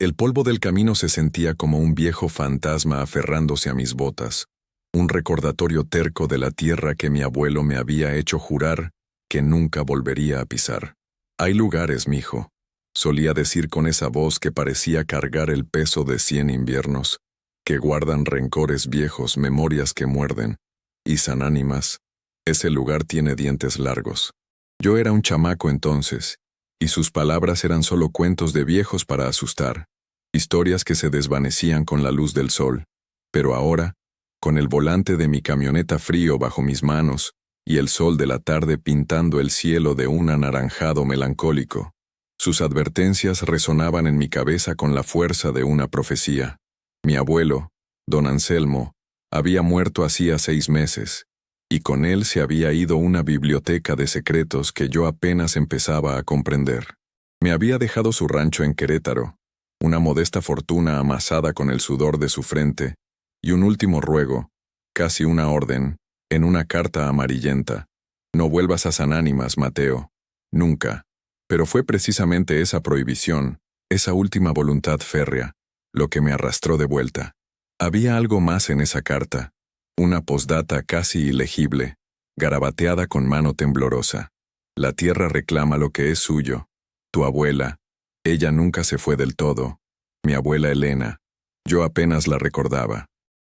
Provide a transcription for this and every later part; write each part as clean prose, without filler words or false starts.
El polvo del camino se sentía como un viejo fantasma aferrándose a mis botas, un recordatorio terco de la tierra que mi abuelo me había hecho jurar que nunca volvería a pisar. «Hay lugares, mijo», solía decir con esa voz que parecía cargar el peso de 100 inviernos, que guardan rencores viejos, memorias que muerden, y sanánimas. Ese lugar tiene dientes largos. Yo era un chamaco entonces, y sus palabras eran solo cuentos de viejos para asustar, historias que se desvanecían con la luz del sol. Pero ahora, con el volante de mi camioneta frío bajo mis manos, y el sol de la tarde pintando el cielo de un anaranjado melancólico, sus advertencias resonaban en mi cabeza con la fuerza de una profecía. Mi abuelo, don Anselmo, había muerto hacía 6 meses, y con él se había ido una biblioteca de secretos que yo apenas empezaba a comprender. Me había dejado su rancho en Querétaro, una modesta fortuna amasada con el sudor de su frente, y un último ruego, casi una orden, en una carta amarillenta: «No vuelvas a San Ánimas, Mateo, nunca». Pero fue precisamente esa prohibición, esa última voluntad férrea, lo que me arrastró de vuelta. Había algo más en esa carta, una postdata casi ilegible, garabateada con mano temblorosa. «La tierra reclama lo que es suyo. Tu abuela, ella nunca se fue del todo. Mi abuela Elena, yo apenas la recordaba.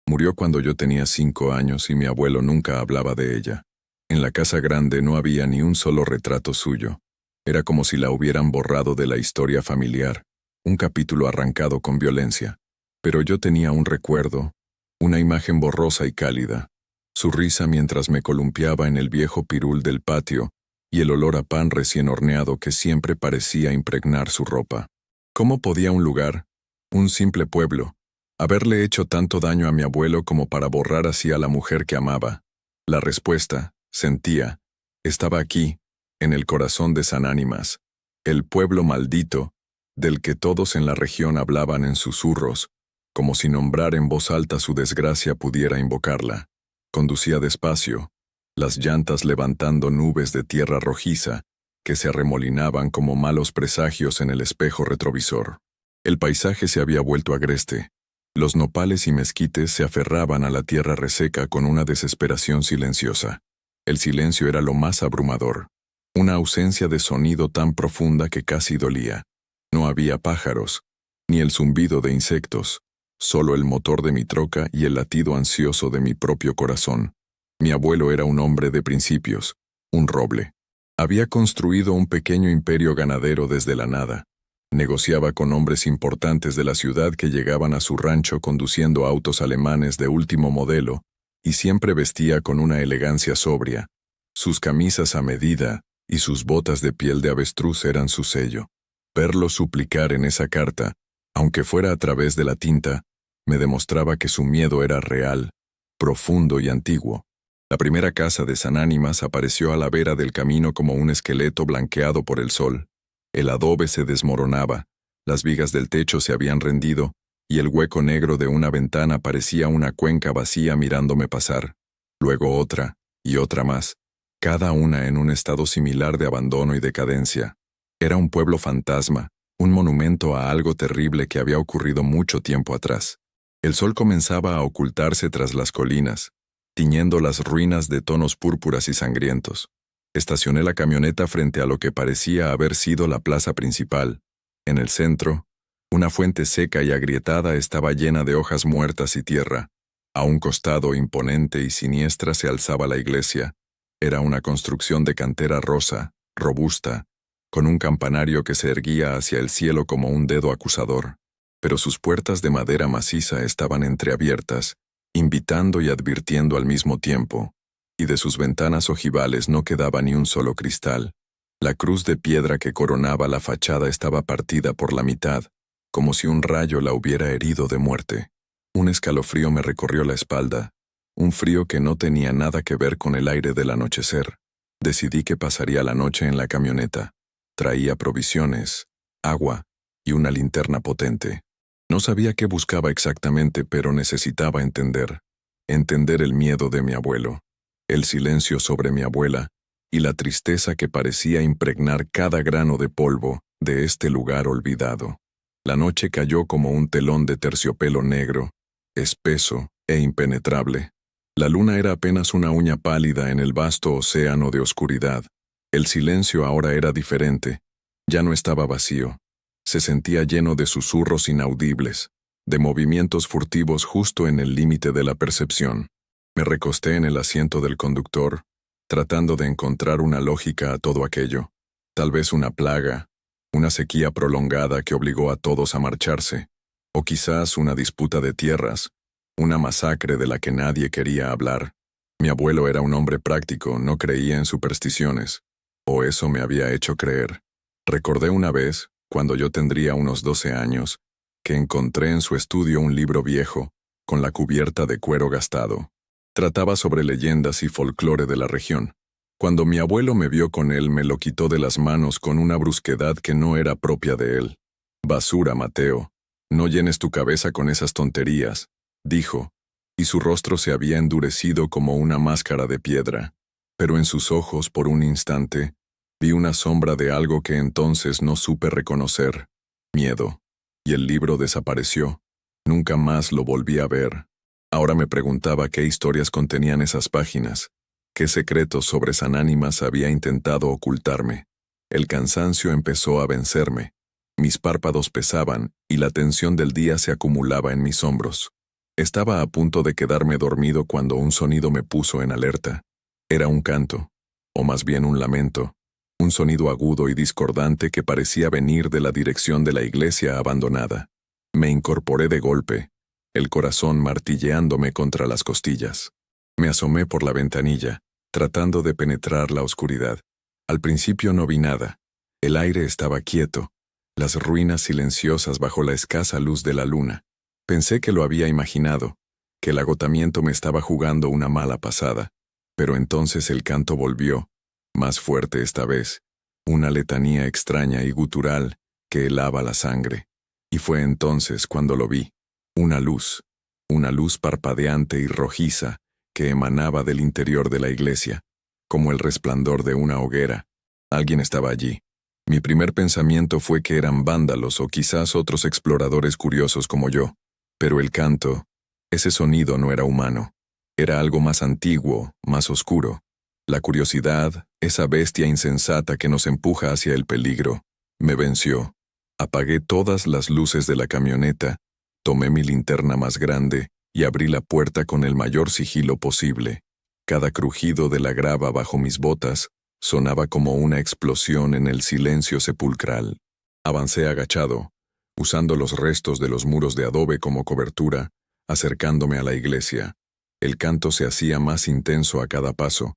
Murió cuando yo tenía 5 años y mi abuelo nunca hablaba de ella. En la casa grande no había ni un solo retrato suyo. Era como si la hubieran borrado de la historia familiar, un capítulo arrancado con violencia. Pero yo tenía un recuerdo, una imagen borrosa y cálida, su risa mientras me columpiaba en el viejo pirul del patio y el olor a pan recién horneado que siempre parecía impregnar su ropa. ¿Cómo podía un lugar, un simple pueblo, haberle hecho tanto daño a mi abuelo como para borrar así a la mujer que amaba? La respuesta, sentía, estaba aquí, en el corazón de San Ánimas, el pueblo maldito, del que todos en la región hablaban en susurros, como si nombrar en voz alta su desgracia pudiera invocarla. Conducía despacio, las llantas levantando nubes de tierra rojiza que se arremolinaban como malos presagios en el espejo retrovisor. El paisaje se había vuelto agreste. Los nopales y mezquites se aferraban a la tierra reseca con una desesperación silenciosa. El silencio era lo más abrumador, una ausencia de sonido tan profunda que casi dolía. No había pájaros, ni el zumbido de insectos, solo el motor de mi troca y el latido ansioso de mi propio corazón. Mi abuelo era un hombre de principios, un roble. Había construido un pequeño imperio ganadero desde la nada. Negociaba con hombres importantes de la ciudad que llegaban a su rancho conduciendo autos alemanes de último modelo, y siempre vestía con una elegancia sobria. Sus camisas a medida y sus botas de piel de avestruz eran su sello. Verlo suplicar en esa carta, aunque fuera a través de la tinta, me demostraba que su miedo era real, profundo y antiguo. La primera casa de San Ánimas apareció a la vera del camino como un esqueleto blanqueado por el sol. El adobe se desmoronaba, las vigas del techo se habían rendido, y el hueco negro de una ventana parecía una cuenca vacía mirándome pasar. Luego otra, y otra más, cada una en un estado similar de abandono y decadencia. Era un pueblo fantasma, un monumento a algo terrible que había ocurrido mucho tiempo atrás. El sol comenzaba a ocultarse tras las colinas, tiñendo las ruinas de tonos púrpuras y sangrientos. Estacioné la camioneta frente a lo que parecía haber sido la plaza principal. En el centro, una fuente seca y agrietada estaba llena de hojas muertas y tierra. A un costado imponente y siniestra se alzaba la iglesia. Era una construcción de cantera rosa, robusta, con un campanario que se erguía hacia el cielo como un dedo acusador. Pero sus puertas de madera maciza estaban entreabiertas, invitando y advirtiendo al mismo tiempo, y de sus ventanas ojivales no quedaba ni un solo cristal. La cruz de piedra que coronaba la fachada estaba partida por la mitad, como si un rayo la hubiera herido de muerte. Un escalofrío me recorrió la espalda, un frío que no tenía nada que ver con el aire del anochecer. Decidí que pasaría la noche en la camioneta. Traía provisiones, agua y una linterna potente. No sabía qué buscaba exactamente, pero necesitaba entender el miedo de mi abuelo, el silencio sobre mi abuela y la tristeza que parecía impregnar cada grano de polvo de este lugar olvidado. La noche cayó como un telón de terciopelo negro, espeso e impenetrable. La luna era apenas una uña pálida en el vasto océano de oscuridad. El silencio ahora era diferente. Ya no estaba vacío. Se sentía lleno de susurros inaudibles, de movimientos furtivos justo en el límite de la percepción. Me recosté en el asiento del conductor, tratando de encontrar una lógica a todo aquello. Tal vez una plaga, una sequía prolongada que obligó a todos a marcharse, o quizás una disputa de tierras, una masacre de la que nadie quería hablar. Mi abuelo era un hombre práctico, no creía en supersticiones, o eso me había hecho creer. Recordé una vez, cuando yo tendría unos 12 años, que encontré en su estudio un libro viejo, con la cubierta de cuero gastado. Trataba sobre leyendas y folclore de la región. Cuando mi abuelo me vio con él, me lo quitó de las manos con una brusquedad que no era propia de él. «Basura, Mateo. No llenes tu cabeza con esas tonterías», dijo, y su rostro se había endurecido como una máscara de piedra. Pero en sus ojos, por un instante, vi una sombra de algo que entonces no supe reconocer: miedo. Y el libro desapareció. Nunca más lo volví a ver. Ahora me preguntaba qué historias contenían esas páginas, qué secretos sobre Sanánimas había intentado ocultarme. El cansancio empezó a vencerme. Mis párpados pesaban y la tensión del día se acumulaba en mis hombros. Estaba a punto de quedarme dormido cuando un sonido me puso en alerta. Era un canto, o más bien un lamento, un sonido agudo y discordante que parecía venir de la dirección de la iglesia abandonada. Me incorporé de golpe, el corazón martilleándome contra las costillas. Me asomé por la ventanilla, tratando de penetrar la oscuridad. Al principio no vi nada. El aire estaba quieto, las ruinas silenciosas bajo la escasa luz de la luna. Pensé que lo había imaginado, que el agotamiento me estaba jugando una mala pasada. Pero entonces el canto volvió, más fuerte esta vez, una letanía extraña y gutural que helaba la sangre. Y fue entonces cuando lo vi. Una luz parpadeante y rojiza que emanaba del interior de la iglesia, como el resplandor de una hoguera. Alguien estaba allí. Mi primer pensamiento fue que eran vándalos o quizás otros exploradores curiosos como yo. Pero el canto, ese sonido no era humano. Era algo más antiguo, más oscuro. La curiosidad, esa bestia insensata que nos empuja hacia el peligro, me venció. Apagué todas las luces de la camioneta, tomé mi linterna más grande y abrí la puerta con el mayor sigilo posible. Cada crujido de la grava bajo mis botas sonaba como una explosión en el silencio sepulcral. Avancé agachado, usando los restos de los muros de adobe como cobertura, acercándome a la iglesia. El canto se hacía más intenso a cada paso,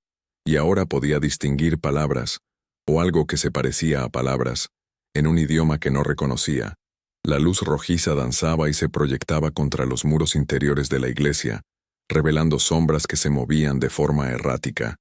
y ahora podía distinguir palabras, o algo que se parecía a palabras, en un idioma que no reconocía. La luz rojiza danzaba y se proyectaba contra los muros interiores de la iglesia, revelando sombras que se movían de forma errática.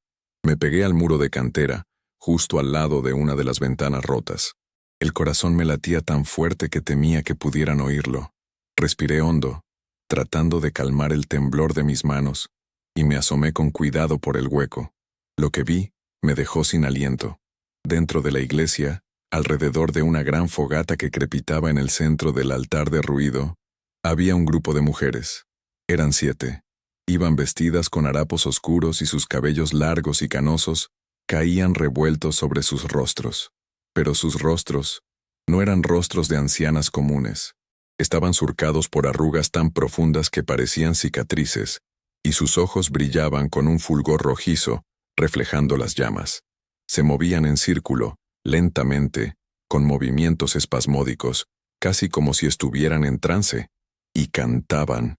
Me pegué al muro de cantera, justo al lado de una de las ventanas rotas. El corazón me latía tan fuerte que temía que pudieran oírlo. Respiré hondo, tratando de calmar el temblor de mis manos, y me asomé con cuidado por el hueco. Lo que vi me dejó sin aliento. Dentro de la iglesia, alrededor de una gran fogata que crepitaba en el centro del altar de ruido, había un grupo de mujeres. Eran 7. Iban vestidas con harapos oscuros y sus cabellos largos y canosos caían revueltos sobre sus rostros. Pero sus rostros no eran rostros de ancianas comunes. Estaban surcados por arrugas tan profundas que parecían cicatrices, y sus ojos brillaban con un fulgor rojizo, reflejando las llamas. Se movían en círculo, lentamente, con movimientos espasmódicos, casi como si estuvieran en trance, y cantaban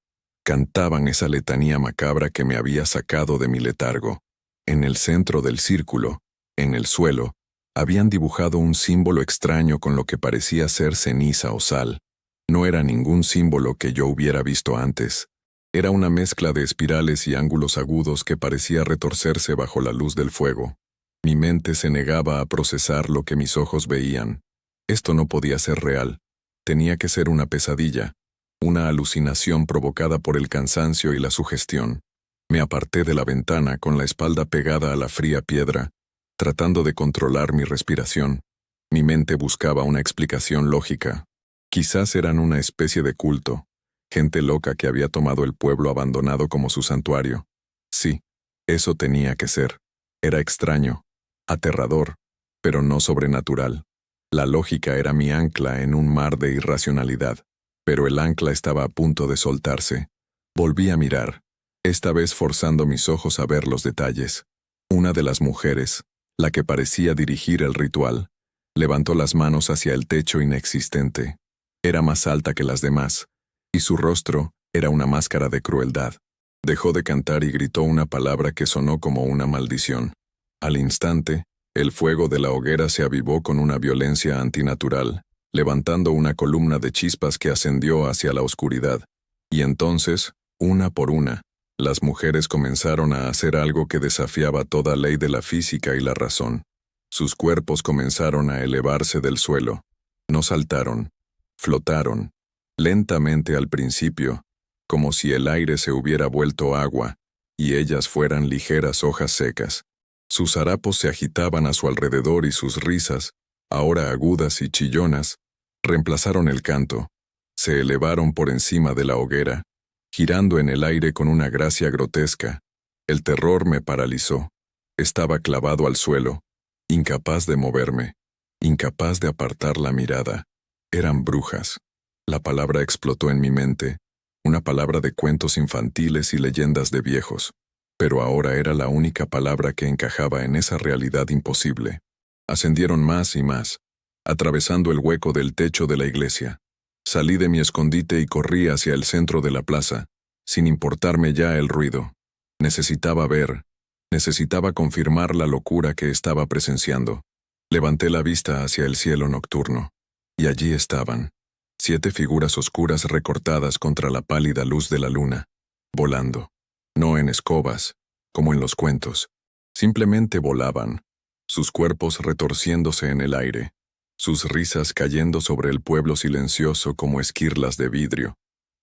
esa letanía macabra que me había sacado de mi letargo. En el centro del círculo, en el suelo, habían dibujado un símbolo extraño con lo que parecía ser ceniza o sal. No era ningún símbolo que yo hubiera visto antes. Era una mezcla de espirales y ángulos agudos que parecía retorcerse bajo la luz del fuego. Mi mente se negaba a procesar lo que mis ojos veían. Esto no podía ser real. Tenía que ser una pesadilla, una alucinación provocada por el cansancio y la sugestión. Me aparté de la ventana con la espalda pegada a la fría piedra, tratando de controlar mi respiración. Mi mente buscaba una explicación lógica. Quizás eran una especie de culto, gente loca que había tomado el pueblo abandonado como su santuario. Sí, eso tenía que ser. Era extraño, aterrador, pero no sobrenatural. La lógica era mi ancla en un mar de irracionalidad, pero el ancla estaba a punto de soltarse. Volví a mirar, esta vez forzando mis ojos a ver los detalles. Una de las mujeres, la que parecía dirigir el ritual, levantó las manos hacia el techo inexistente. Era más alta que las demás, y su rostro era una máscara de crueldad. Dejó de cantar y gritó una palabra que sonó como una maldición. Al instante, el fuego de la hoguera se avivó con una violencia antinatural, levantando una columna de chispas que ascendió hacia la oscuridad. Y entonces, una por una, las mujeres comenzaron a hacer algo que desafiaba toda ley de la física y la razón. Sus cuerpos comenzaron a elevarse del suelo. No saltaron, flotaron, lentamente al principio, como si el aire se hubiera vuelto agua, y ellas fueran ligeras hojas secas. Sus harapos se agitaban a su alrededor y sus risas, ahora agudas y chillonas, reemplazaron el canto. Se elevaron por encima de la hoguera, girando en el aire con una gracia grotesca. El terror me paralizó. Estaba clavado al suelo, incapaz de moverme, incapaz de apartar la mirada. Eran brujas. La palabra explotó en mi mente, una palabra de cuentos infantiles y leyendas de viejos, pero ahora era la única palabra que encajaba en esa realidad imposible. Ascendieron más y más, atravesando el hueco del techo de la iglesia. Salí de mi escondite y corrí hacia el centro de la plaza, sin importarme ya el ruido. Necesitaba ver, necesitaba confirmar la locura que estaba presenciando. Levanté la vista hacia el cielo nocturno, y allí estaban, 7 figuras oscuras recortadas contra la pálida luz de la luna, volando. No en escobas, como en los cuentos. Simplemente volaban, sus cuerpos retorciéndose en el aire, sus risas cayendo sobre el pueblo silencioso como esquirlas de vidrio.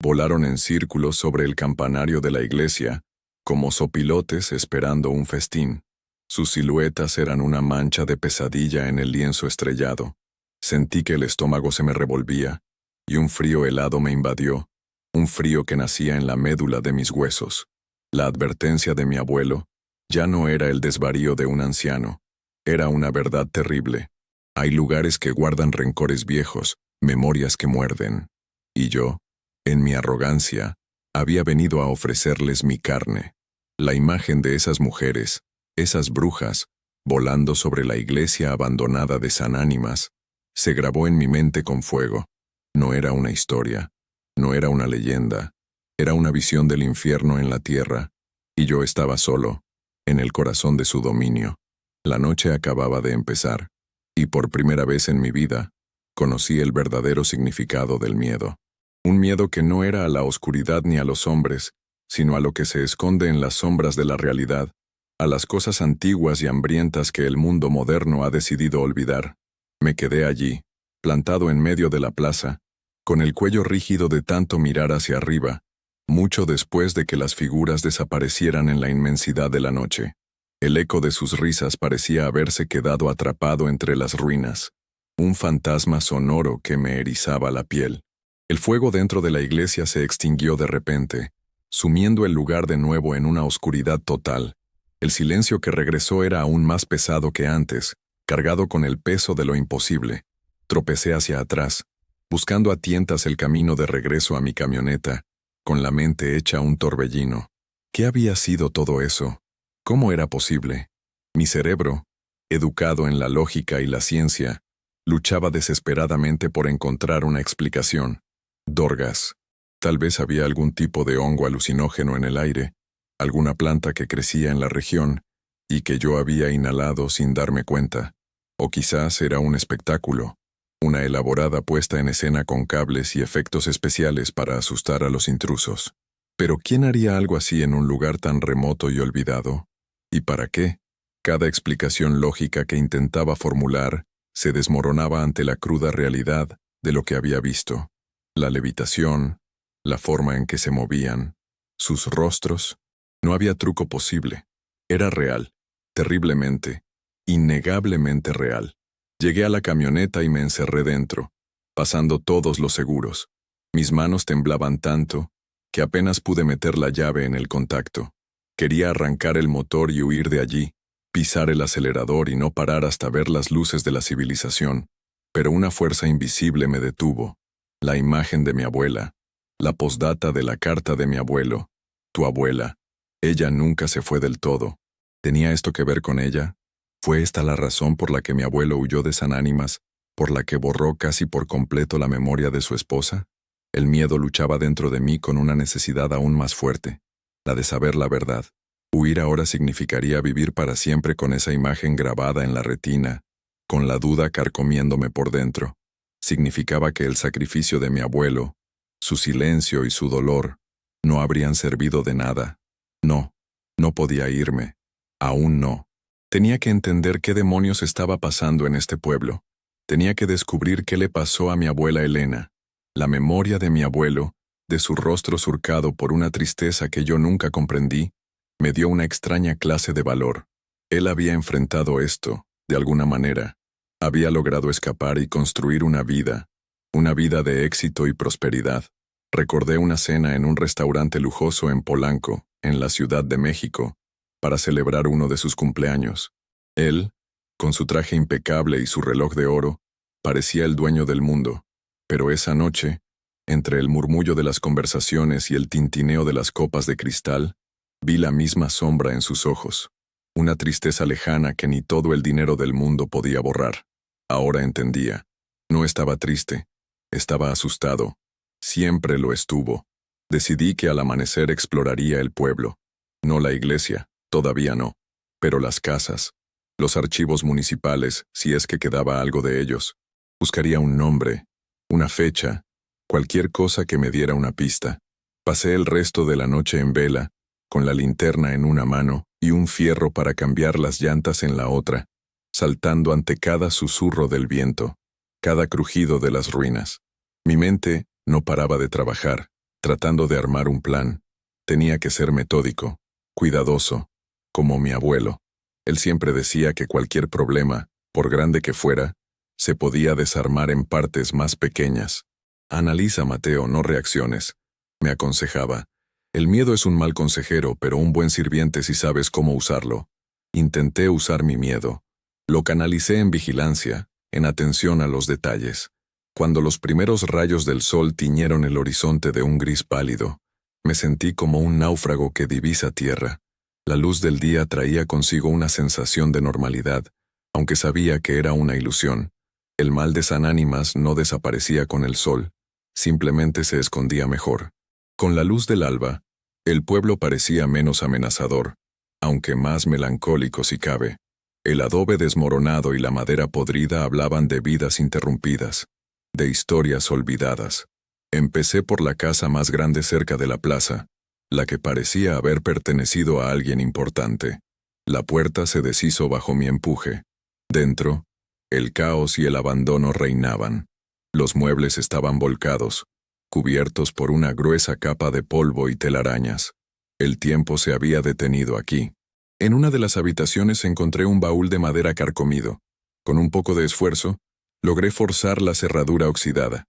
Volaron en círculos sobre el campanario de la iglesia, como sopilotes esperando un festín. Sus siluetas eran una mancha de pesadilla en el lienzo estrellado. Sentí que el estómago se me revolvía, y un frío helado me invadió, un frío que nacía en la médula de mis huesos. La advertencia de mi abuelo ya no era el desvarío de un anciano, era una verdad terrible. Hay lugares que guardan rencores viejos, memorias que muerden. Y yo, en mi arrogancia, había venido a ofrecerles mi carne. La imagen de esas mujeres, esas brujas, volando sobre la iglesia abandonada de San Ánimas, se grabó en mi mente con fuego. No era una historia, no era una leyenda, era una visión del infierno en la tierra, y yo estaba solo, en el corazón de su dominio. La noche acababa de empezar, y por primera vez en mi vida, conocí el verdadero significado del miedo. Un miedo que no era a la oscuridad ni a los hombres, sino a lo que se esconde en las sombras de la realidad, a las cosas antiguas y hambrientas que el mundo moderno ha decidido olvidar. Me quedé allí, plantado en medio de la plaza, con el cuello rígido de tanto mirar hacia arriba, mucho después de que las figuras desaparecieran en la inmensidad de la noche. El eco de sus risas parecía haberse quedado atrapado entre las ruinas, un fantasma sonoro que me erizaba la piel. El fuego dentro de la iglesia se extinguió de repente, sumiendo el lugar de nuevo en una oscuridad total. El silencio que regresó era aún más pesado que antes, cargado con el peso de lo imposible. Tropecé hacia atrás, buscando a tientas el camino de regreso a mi camioneta, con la mente hecha un torbellino. ¿Qué había sido todo eso? ¿Cómo era posible? Mi cerebro, educado en la lógica y la ciencia, luchaba desesperadamente por encontrar una explicación. Dorgas. Tal vez había algún tipo de hongo alucinógeno en el aire, alguna planta que crecía en la región y que yo había inhalado sin darme cuenta. O quizás era un espectáculo, una elaborada puesta en escena con cables y efectos especiales para asustar a los intrusos. Pero ¿quién haría algo así en un lugar tan remoto y olvidado? ¿Y para qué? Cada explicación lógica que intentaba formular se desmoronaba ante la cruda realidad de lo que había visto. La levitación, la forma en que se movían, sus rostros. No había truco posible. Era real, terriblemente, innegablemente real. Llegué a la camioneta y me encerré dentro. pasando todos los seguros. Mis manos temblaban tanto que apenas pude meter la llave en el contacto. Quería arrancar el motor y huir de allí, pisar el acelerador y no parar hasta ver las luces de la civilización, pero una fuerza invisible me detuvo. La imagen de mi abuela, la postdata de la carta de mi abuelo. Tu abuela. Ella nunca se fue del todo. ¿Tenía esto que ver con ella? ¿Fue esta la razón por la que mi abuelo huyó de San Ánimas, por la que borró casi por completo la memoria de su esposa? El miedo luchaba dentro de mí con una necesidad aún más fuerte, la de saber la verdad. Huir ahora significaría vivir para siempre con esa imagen grabada en la retina, con la duda carcomiéndome por dentro. Significaba que el sacrificio de mi abuelo, su silencio y su dolor, no habrían servido de nada. No, no podía irme. Aún no. Tenía que entender qué demonios estaba pasando en este pueblo. Tenía que descubrir qué le pasó a mi abuela Elena. La memoria de mi abuelo, de su rostro surcado por una tristeza que yo nunca comprendí, me dio una extraña clase de valor. Él había enfrentado esto, de alguna manera. Había logrado escapar y construir una vida de éxito y prosperidad. Recordé una cena en un restaurante lujoso en Polanco, en la Ciudad de México, para celebrar uno de sus cumpleaños. Él, con su traje impecable y su reloj de oro, parecía el dueño del mundo. Pero esa noche, entre el murmullo de las conversaciones y el tintineo de las copas de cristal, vi la misma sombra en sus ojos, una tristeza lejana que ni todo el dinero del mundo podía borrar. Ahora entendía. No estaba triste, estaba asustado. Siempre lo estuvo. Decidí que al amanecer exploraría el pueblo. No la iglesia, todavía no, pero las casas, los archivos municipales, si es que quedaba algo de ellos. Buscaría un nombre, una fecha, cualquier cosa que me diera una pista. Pasé el resto de la noche en vela, con la linterna en una mano y un fierro para cambiar las llantas en la otra, saltando ante cada susurro del viento, cada crujido de las ruinas. Mi mente no paraba de trabajar, tratando de armar un plan. Tenía que ser metódico, cuidadoso, como mi abuelo. Él siempre decía que cualquier problema, por grande que fuera, se podía desarmar en partes más pequeñas. Analiza, Mateo, no reacciones, me aconsejaba. El miedo es un mal consejero, pero un buen sirviente si sabes cómo usarlo. Intenté usar mi miedo. Lo canalicé en vigilancia, en atención a los detalles. Cuando los primeros rayos del sol tiñeron el horizonte de un gris pálido, me sentí como un náufrago que divisa tierra. La luz del día traía consigo una sensación de normalidad, aunque sabía que era una ilusión. El mal de San Ánimas no desaparecía con el sol, simplemente se escondía mejor. Con la luz del alba, el pueblo parecía menos amenazador, aunque más melancólico si cabe. El adobe desmoronado y la madera podrida hablaban de vidas interrumpidas, de historias olvidadas. Empecé por la casa más grande cerca de la plaza, la que parecía haber pertenecido a alguien importante. La puerta se deshizo bajo mi empuje. Dentro, el caos y el abandono reinaban. Los muebles estaban volcados, cubiertos por una gruesa capa de polvo y telarañas. El tiempo se había detenido aquí. En una de las habitaciones encontré un baúl de madera carcomido. Con un poco de esfuerzo, logré forzar la cerradura oxidada.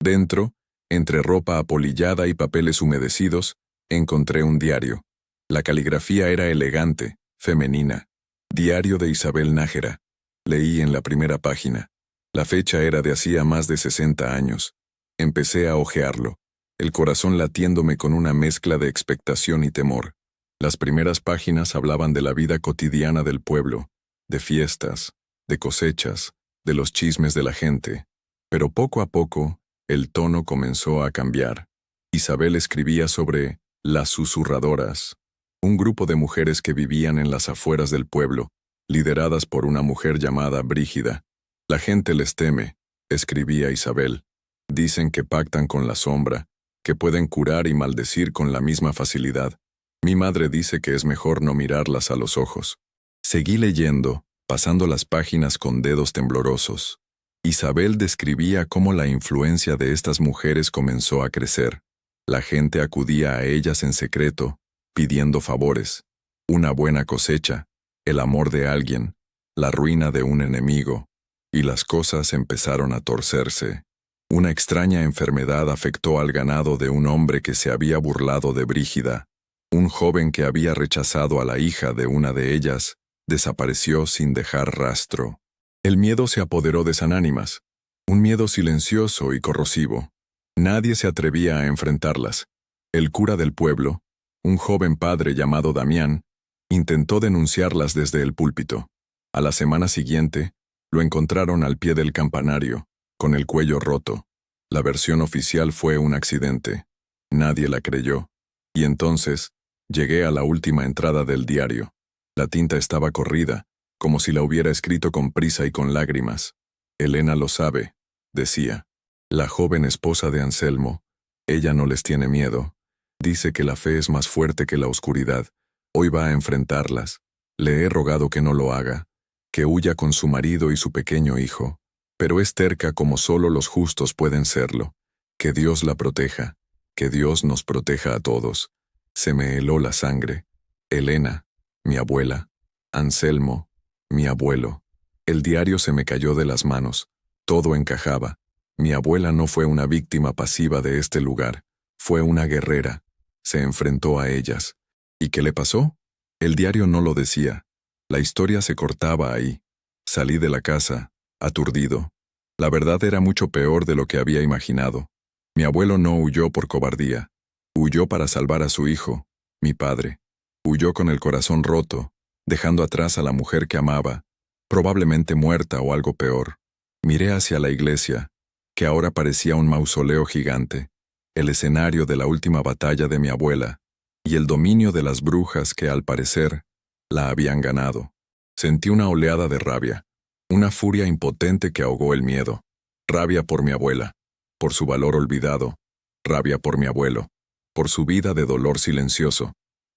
Dentro, entre ropa apolillada y papeles humedecidos, encontré un diario. La caligrafía era elegante, femenina. Diario de Isabel Nájera. Leí en la primera página. La fecha era de hacía más de 60 años. Empecé a hojearlo, el corazón latiéndome con una mezcla de expectación y temor. Las primeras páginas hablaban de la vida cotidiana del pueblo, de fiestas, de cosechas, de los chismes de la gente. Pero poco a poco, el tono comenzó a cambiar. Isabel escribía sobre las susurradoras, un grupo de mujeres que vivían en las afueras del pueblo, lideradas por una mujer llamada Brígida. La gente les teme, escribía Isabel. Dicen que pactan con la sombra, que pueden curar y maldecir con la misma facilidad. Mi madre dice que es mejor no mirarlas a los ojos. Seguí leyendo, pasando las páginas con dedos temblorosos. Isabel describía cómo la influencia de estas mujeres comenzó a crecer. La gente acudía a ellas en secreto, pidiendo favores, una buena cosecha, el amor de alguien, la ruina de un enemigo, y las cosas empezaron a torcerse. Una extraña enfermedad afectó al ganado de un hombre que se había burlado de Brígida. Un joven que había rechazado a la hija de una de ellas desapareció sin dejar rastro. El miedo se apoderó de San Ánimas, un miedo silencioso y corrosivo. Nadie se atrevía a enfrentarlas. El cura del pueblo, un joven padre llamado Damián, intentó denunciarlas desde el púlpito. A la semana siguiente, lo encontraron al pie del campanario, con el cuello roto. La versión oficial fue un accidente. Nadie la creyó. Y entonces, llegué a la última entrada del diario. La tinta estaba corrida, como si la hubiera escrito con prisa y con lágrimas. Elena lo sabe, decía. La joven esposa de Anselmo. Ella no les tiene miedo. Dice que la fe es más fuerte que la oscuridad. Hoy va a enfrentarlas. Le he rogado que no lo haga, que huya con su marido y su pequeño hijo. Pero es terca como solo los justos pueden serlo. Que Dios la proteja, que Dios nos proteja a todos. Se me heló la sangre. Elena, mi abuela. Anselmo, mi abuelo. El diario se me cayó de las manos. Todo encajaba. Mi abuela no fue una víctima pasiva de este lugar. Fue una guerrera. Se enfrentó a ellas. ¿Y qué le pasó? El diario no lo decía. La historia se cortaba ahí. Salí de la casa, aturdido. La verdad era mucho peor de lo que había imaginado. Mi abuelo no huyó por cobardía. Huyó para salvar a su hijo, mi padre. Huyó con el corazón roto, dejando atrás a la mujer que amaba, probablemente muerta o algo peor. Miré hacia la iglesia, que ahora parecía un mausoleo gigante, el escenario de la última batalla de mi abuela, y el dominio de las brujas que, al parecer, la habían ganado. Sentí una oleada de rabia, una furia impotente que ahogó el miedo. Rabia por mi abuela, por su valor olvidado, rabia por mi abuelo, por su vida de dolor silencioso,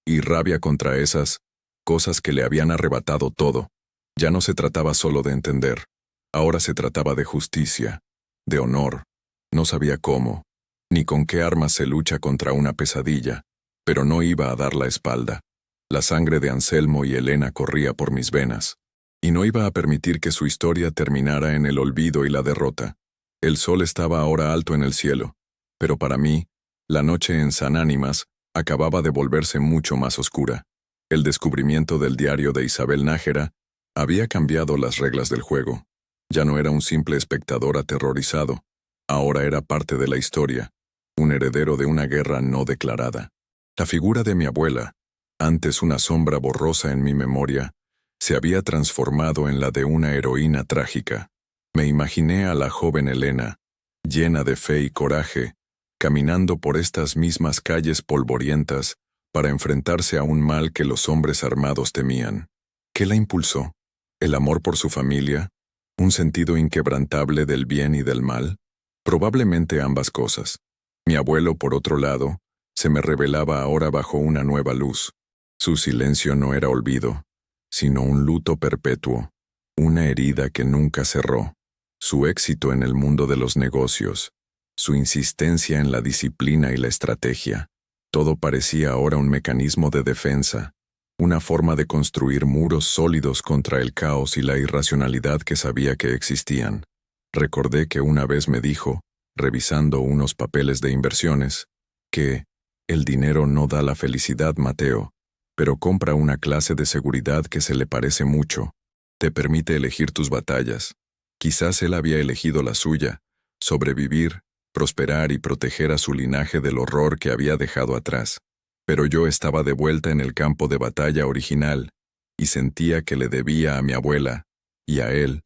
y rabia contra esas cosas que le habían arrebatado todo. Ya no se trataba solo de entender, ahora se trataba de justicia, de honor. No sabía cómo, ni con qué armas se lucha contra una pesadilla, pero no iba a dar la espalda. La sangre de Anselmo y Elena corría por mis venas, y no iba a permitir que su historia terminara en el olvido y la derrota. El sol estaba ahora alto en el cielo, pero para mí, la noche en San Ánimas acababa de volverse mucho más oscura. El descubrimiento del diario de Isabel Nájera había cambiado las reglas del juego. Ya no era un simple espectador aterrorizado, ahora era parte de la historia, un heredero de una guerra no declarada. La figura de mi abuela, antes una sombra borrosa en mi memoria, se había transformado en la de una heroína trágica. Me imaginé a la joven Elena, llena de fe y coraje, caminando por estas mismas calles polvorientas para enfrentarse a un mal que los hombres armados temían. ¿Qué la impulsó? ¿El amor por su familia? ¿Un sentido inquebrantable del bien y del mal? Probablemente ambas cosas. Mi abuelo, por otro lado, se me revelaba ahora bajo una nueva luz. Su silencio no era olvido, sino un luto perpetuo, una herida que nunca cerró. Su éxito en el mundo de los negocios, su insistencia en la disciplina y la estrategia, todo parecía ahora un mecanismo de defensa, una forma de construir muros sólidos contra el caos y la irracionalidad que sabía que existían. Recordé que una vez me dijo, revisando unos papeles de inversiones, que el dinero no da la felicidad, Mateo, pero compra una clase de seguridad que se le parece mucho. Te permite elegir tus batallas. Quizás él había elegido la suya, sobrevivir, prosperar y proteger a su linaje del horror que había dejado atrás. Pero yo estaba de vuelta en el campo de batalla original, y sentía que le debía a mi abuela, y a él,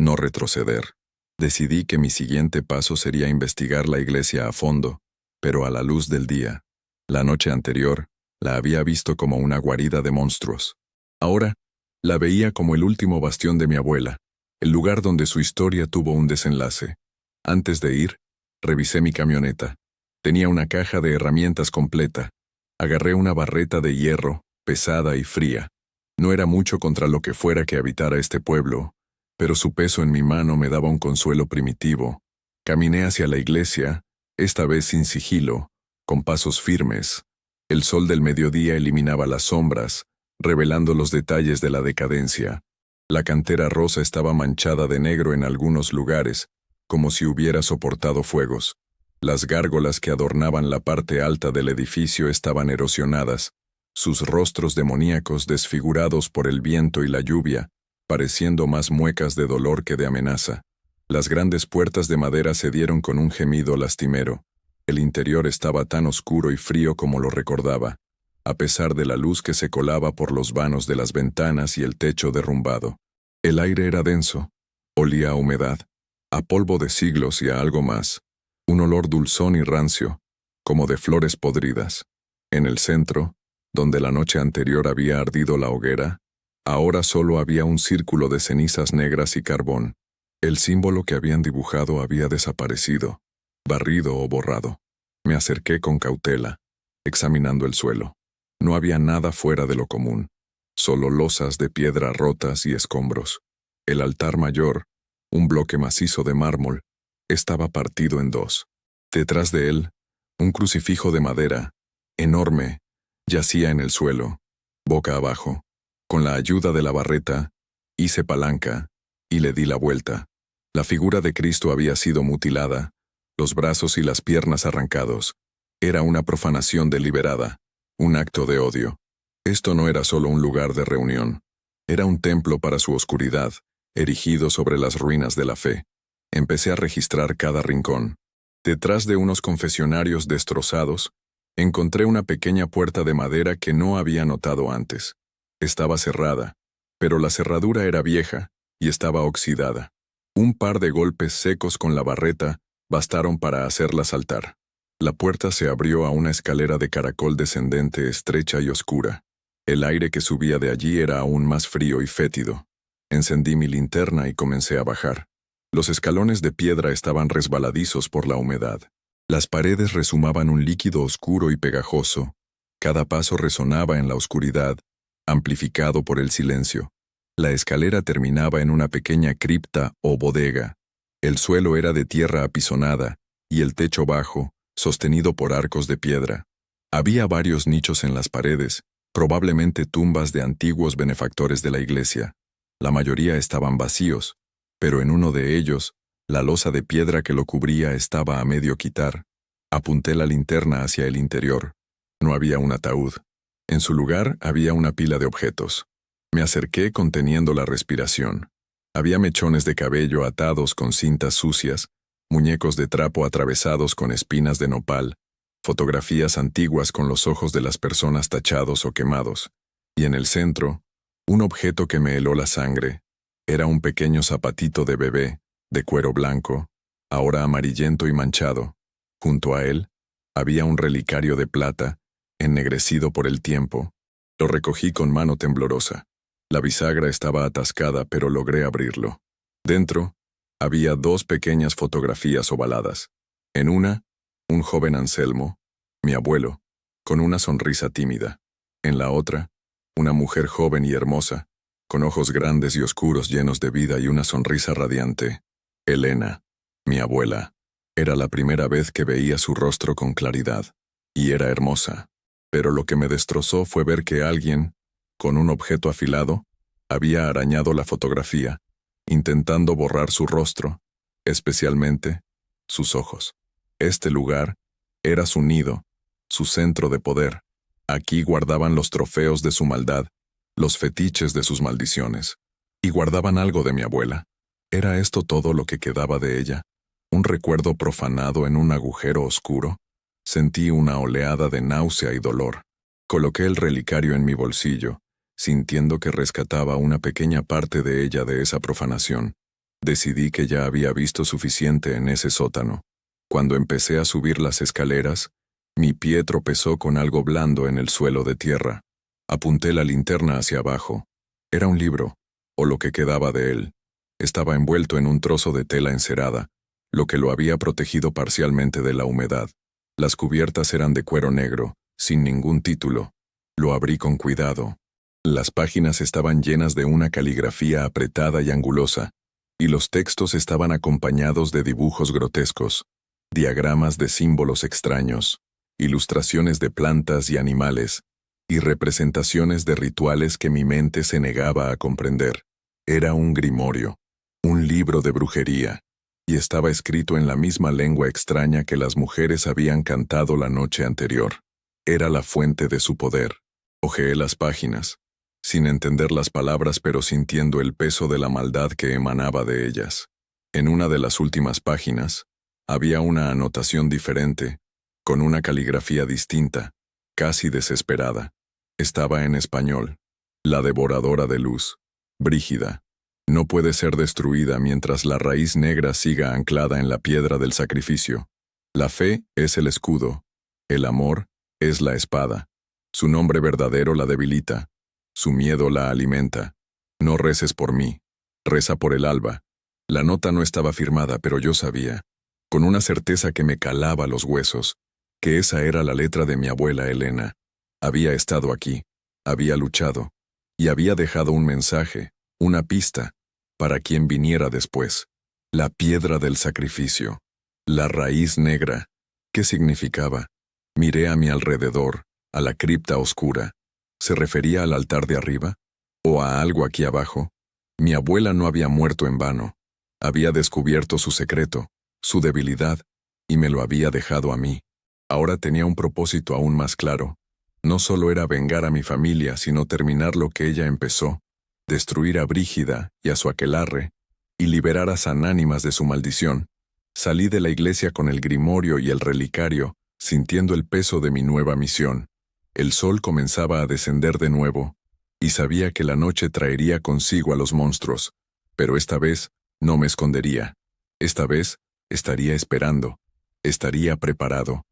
no retroceder. Decidí que mi siguiente paso sería investigar la iglesia a fondo, pero a la luz del día. La noche anterior, la había visto como una guarida de monstruos. Ahora, la veía como el último bastión de mi abuela, el lugar donde su historia tuvo un desenlace. Antes de ir, revisé mi camioneta. Tenía una caja de herramientas completa. Agarré una barreta de hierro, pesada y fría. No era mucho contra lo que fuera que habitara este pueblo, pero su peso en mi mano me daba un consuelo primitivo. Caminé hacia la iglesia, esta vez sin sigilo, con pasos firmes. El sol del mediodía eliminaba las sombras, revelando los detalles de la decadencia. La cantera rosa estaba manchada de negro en algunos lugares, como si hubiera soportado fuegos. Las gárgolas que adornaban la parte alta del edificio estaban erosionadas, sus rostros demoníacos desfigurados por el viento y la lluvia, pareciendo más muecas de dolor que de amenaza. Las grandes puertas de madera cedieron con un gemido lastimero. El interior estaba tan oscuro y frío como lo recordaba, a pesar de la luz que se colaba por los vanos de las ventanas y el techo derrumbado. El aire era denso, olía a humedad, a polvo de siglos y a algo más, un olor dulzón y rancio, como de flores podridas. En el centro, donde la noche anterior había ardido la hoguera, ahora solo había un círculo de cenizas negras y carbón. El símbolo que habían dibujado había desaparecido, barrido o borrado. Me acerqué con cautela, examinando el suelo. No había nada fuera de lo común, solo losas de piedra rotas y escombros. El altar mayor, un bloque macizo de mármol, estaba partido en dos. Detrás de él, un crucifijo de madera, enorme, yacía en el suelo, boca abajo. Con la ayuda de la barreta, hice palanca y le di la vuelta. La figura de Cristo había sido mutilada, los brazos y las piernas arrancados. Era una profanación deliberada, un acto de odio. Esto no era solo un lugar de reunión. Era un templo para su oscuridad, erigido sobre las ruinas de la fe. Empecé a registrar cada rincón. Detrás de unos confesionarios destrozados, encontré una pequeña puerta de madera que no había notado antes. Estaba cerrada, pero la cerradura era vieja y estaba oxidada. Un par de golpes secos con la barreta bastaron para hacerla saltar. La puerta se abrió a una escalera de caracol descendente estrecha y oscura. El aire que subía de allí era aún más frío y fétido. Encendí mi linterna y comencé a bajar. Los escalones de piedra estaban resbaladizos por la humedad. Las paredes rezumaban un líquido oscuro y pegajoso. Cada paso resonaba en la oscuridad, amplificado por el silencio. La escalera terminaba en una pequeña cripta o bodega. El suelo era de tierra apisonada, y el techo bajo, sostenido por arcos de piedra. Había varios nichos en las paredes, probablemente tumbas de antiguos benefactores de la iglesia. La mayoría estaban vacíos, pero en uno de ellos, la losa de piedra que lo cubría estaba a medio quitar. Apunté la linterna hacia el interior. No había un ataúd. En su lugar había una pila de objetos. Me acerqué conteniendo la respiración. Había mechones de cabello atados con cintas sucias, muñecos de trapo atravesados con espinas de nopal, fotografías antiguas con los ojos de las personas tachados o quemados, y en el centro, un objeto que me heló la sangre. Era un pequeño zapatito de bebé, de cuero blanco, ahora amarillento y manchado. Junto a él, había un relicario de plata, ennegrecido por el tiempo. Lo recogí con mano temblorosa. La bisagra estaba atascada, pero logré abrirlo. Dentro, había dos pequeñas fotografías ovaladas. En una, un joven Anselmo, mi abuelo, con una sonrisa tímida. En la otra, una mujer joven y hermosa, con ojos grandes y oscuros llenos de vida y una sonrisa radiante. Elena, mi abuela. Era la primera vez que veía su rostro con claridad, y era hermosa. Pero lo que me destrozó fue ver que alguien, con un objeto afilado, había arañado la fotografía, intentando borrar su rostro, especialmente sus ojos. Este lugar era su nido, su centro de poder. Aquí guardaban los trofeos de su maldad, los fetiches de sus maldiciones. Y guardaban algo de mi abuela. ¿Era esto todo lo que quedaba de ella? ¿Un recuerdo profanado en un agujero oscuro? Sentí una oleada de náusea y dolor. Coloqué el relicario en mi bolsillo, sintiendo que rescataba una pequeña parte de ella de esa profanación. Decidí que ya había visto suficiente en ese sótano. Cuando empecé a subir las escaleras, mi pie tropezó con algo blando en el suelo de tierra. Apunté la linterna hacia abajo. Era un libro, o lo que quedaba de él. Estaba envuelto en un trozo de tela encerada, lo que lo había protegido parcialmente de la humedad. Las cubiertas eran de cuero negro, sin ningún título. Lo abrí con cuidado. Las páginas estaban llenas de una caligrafía apretada y angulosa, y los textos estaban acompañados de dibujos grotescos, diagramas de símbolos extraños, ilustraciones de plantas y animales, y representaciones de rituales que mi mente se negaba a comprender. Era un grimorio, un libro de brujería. y estaba escrito en la misma lengua extraña que las mujeres habían cantado la noche anterior. Era la fuente de su poder. Hojeé las páginas, sin entender las palabras pero sintiendo el peso de la maldad que emanaba de ellas. En una de las últimas páginas, había una anotación diferente, con una caligrafía distinta, casi desesperada. Estaba en español. La devoradora de luz, Brígida, no puede ser destruida mientras la raíz negra siga anclada en la piedra del sacrificio. La fe es el escudo, el amor es la espada. Su nombre verdadero la debilita, su miedo la alimenta. No reces por mí, reza por el alba. La nota no estaba firmada, pero yo sabía, con una certeza que me calaba los huesos, que esa era la letra de mi abuela Elena. Había estado aquí, había luchado, y había dejado un mensaje, una pista, para quien viniera después. La piedra del sacrificio, la raíz negra. ¿Qué significaba? Miré a mi alrededor, a la cripta oscura. ¿Se refería al altar de arriba? ¿O a algo aquí abajo? Mi abuela no había muerto en vano. Había descubierto su secreto, su debilidad, y me lo había dejado a mí. Ahora tenía un propósito aún más claro. No solo era vengar a mi familia, sino terminar lo que ella empezó, destruir a Brígida y a su aquelarre, y liberar a Sanánimas de su maldición. Salí de la iglesia con el grimorio y el relicario, sintiendo el peso de mi nueva misión. El sol comenzaba a descender de nuevo, y sabía que la noche traería consigo a los monstruos, pero esta vez no me escondería. Esta vez estaría esperando, estaría preparado.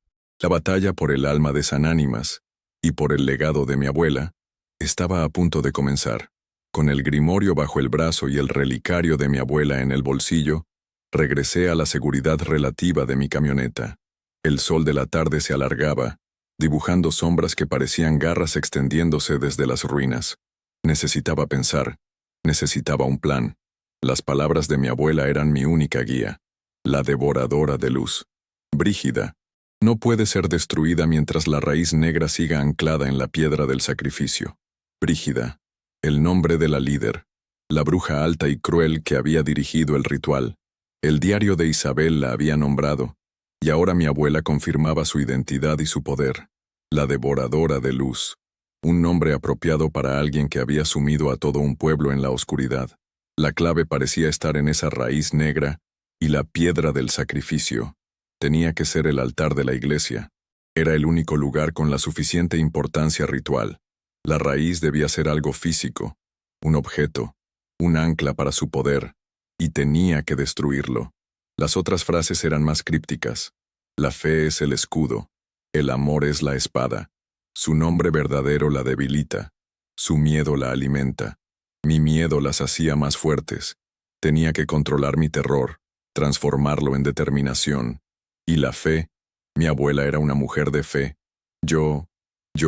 La batalla por el alma de Sanánimas y por el legado de mi abuela estaba a punto de comenzar. Con el grimorio bajo el brazo y el relicario de mi abuela en el bolsillo, regresé a la seguridad relativa de mi camioneta. El sol de la tarde se alargaba, dibujando sombras que parecían garras extendiéndose desde las ruinas. Necesitaba pensar, necesitaba un plan. Las palabras de mi abuela eran mi única guía. La devoradora de luz. Brígida. No puede ser destruida mientras la raíz negra siga anclada en la piedra del sacrificio. Brígida. El nombre de la líder. La bruja alta y cruel que había dirigido el ritual. El diario de Isabel la había nombrado, y ahora mi abuela confirmaba su identidad y su poder. La devoradora de luz. Un nombre apropiado para alguien que había sumido a todo un pueblo en la oscuridad. La clave parecía estar en esa raíz negra, y la piedra del sacrificio. Tenía que ser el altar de la iglesia. Era el único lugar con la suficiente importancia ritual. La raíz debía ser algo físico, un objeto, un ancla para su poder, y tenía que destruirlo. Las otras frases eran más crípticas. La fe es el escudo, el amor es la espada, su nombre verdadero la debilita, su miedo la alimenta. Mi miedo las hacía más fuertes. Tenía que controlar mi terror, transformarlo en determinación. Y la fe, mi abuela era una mujer de fe. Yo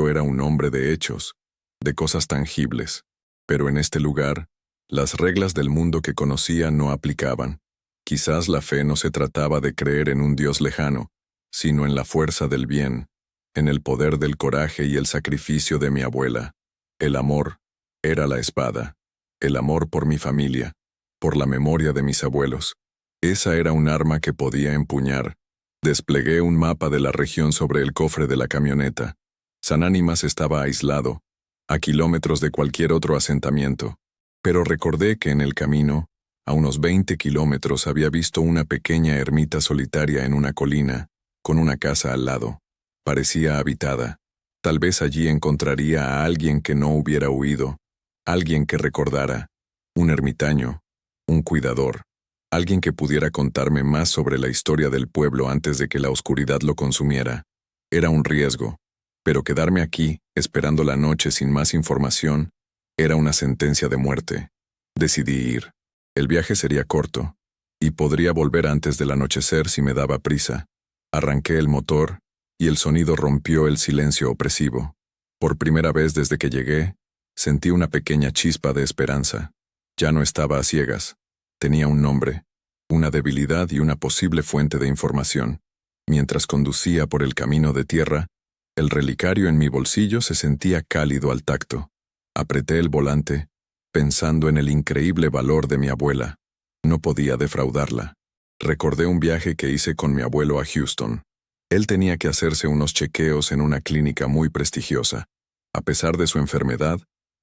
era un hombre de hechos, de cosas tangibles. Pero en este lugar, las reglas del mundo que conocía no aplicaban. Quizás la fe no se trataba de creer en un Dios lejano, sino en la fuerza del bien, en el poder del coraje y el sacrificio de mi abuela. El amor era la espada. El amor por mi familia, por la memoria de mis abuelos. Esa era un arma que podía empuñar. Desplegué un mapa de la región sobre el cofre de la camioneta. Sanánimas estaba aislado, a kilómetros de cualquier otro asentamiento. Pero recordé que en el camino, a unos 20 kilómetros, había visto una pequeña ermita solitaria en una colina, con una casa al lado. Parecía habitada. Tal vez allí encontraría a alguien que no hubiera huido. Alguien que recordara, un ermitaño, un cuidador, alguien que pudiera contarme más sobre la historia del pueblo antes de que la oscuridad lo consumiera. Era un riesgo, pero quedarme aquí, esperando la noche sin más información, era una sentencia de muerte. Decidí ir. El viaje sería corto, y podría volver antes del anochecer si me daba prisa. Arranqué el motor, y el sonido rompió el silencio opresivo. Por primera vez desde que llegué, sentí una pequeña chispa de esperanza. Ya no estaba a ciegas. Tenía un nombre, una debilidad y una posible fuente de información. Mientras conducía por el camino de tierra, el relicario en mi bolsillo se sentía cálido al tacto. Apreté el volante, pensando en el increíble valor de mi abuela. No podía defraudarla. Recordé un viaje que hice con mi abuelo a Houston. Él tenía que hacerse unos chequeos en una clínica muy prestigiosa. A pesar de su enfermedad,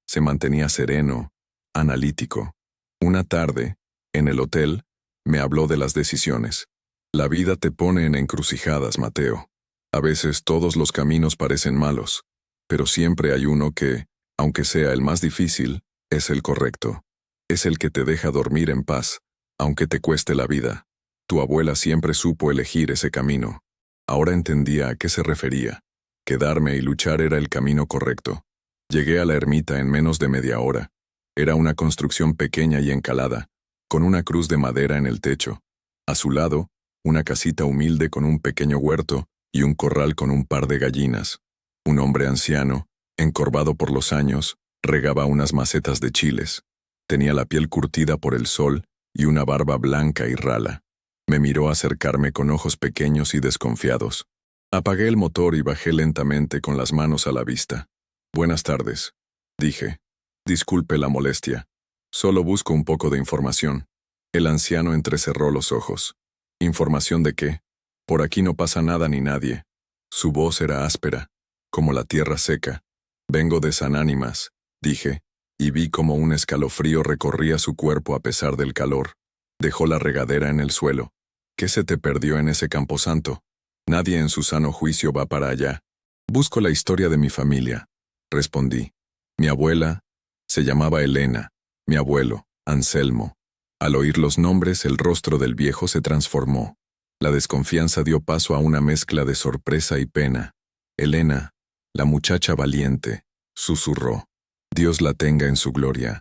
se mantenía sereno, analítico. Una tarde, en el hotel, me habló de las decisiones. La vida te pone en encrucijadas, Mateo. A veces todos los caminos parecen malos, pero siempre hay uno que, aunque sea el más difícil, es el correcto. Es el que te deja dormir en paz, aunque te cueste la vida. Tu abuela siempre supo elegir ese camino. Ahora entendía a qué se refería. Quedarme y luchar era el camino correcto. Llegué a la ermita en menos de media hora. Era una construcción pequeña y encalada, con una cruz de madera en el techo. A su lado, una casita humilde con un pequeño huerto y un corral con un par de gallinas. Un hombre anciano, encorvado por los años, regaba unas macetas de chiles. Tenía la piel curtida por el sol y una barba blanca y rala. Me miró acercarme con ojos pequeños y desconfiados. Apagué el motor y bajé lentamente con las manos a la vista. «Buenas tardes», dije. «Disculpe la molestia. Solo busco un poco de información». El anciano entrecerró los ojos. «¿Información de qué? Por aquí no pasa nada ni nadie». Su voz era áspera, como la tierra seca. «Vengo de San Ánimas», dije, y vi como un escalofrío recorría su cuerpo a pesar del calor. Dejó la regadera en el suelo. «¿Qué se te perdió en ese camposanto? Nadie en su sano juicio va para allá». «Busco la historia de mi familia», respondí. «Mi abuela se llamaba Elena, mi abuelo, Anselmo». Al oír los nombres, el rostro del viejo se transformó. La desconfianza dio paso a una mezcla de sorpresa y pena. «Elena, la muchacha valiente», susurró. «Dios la tenga en su gloria.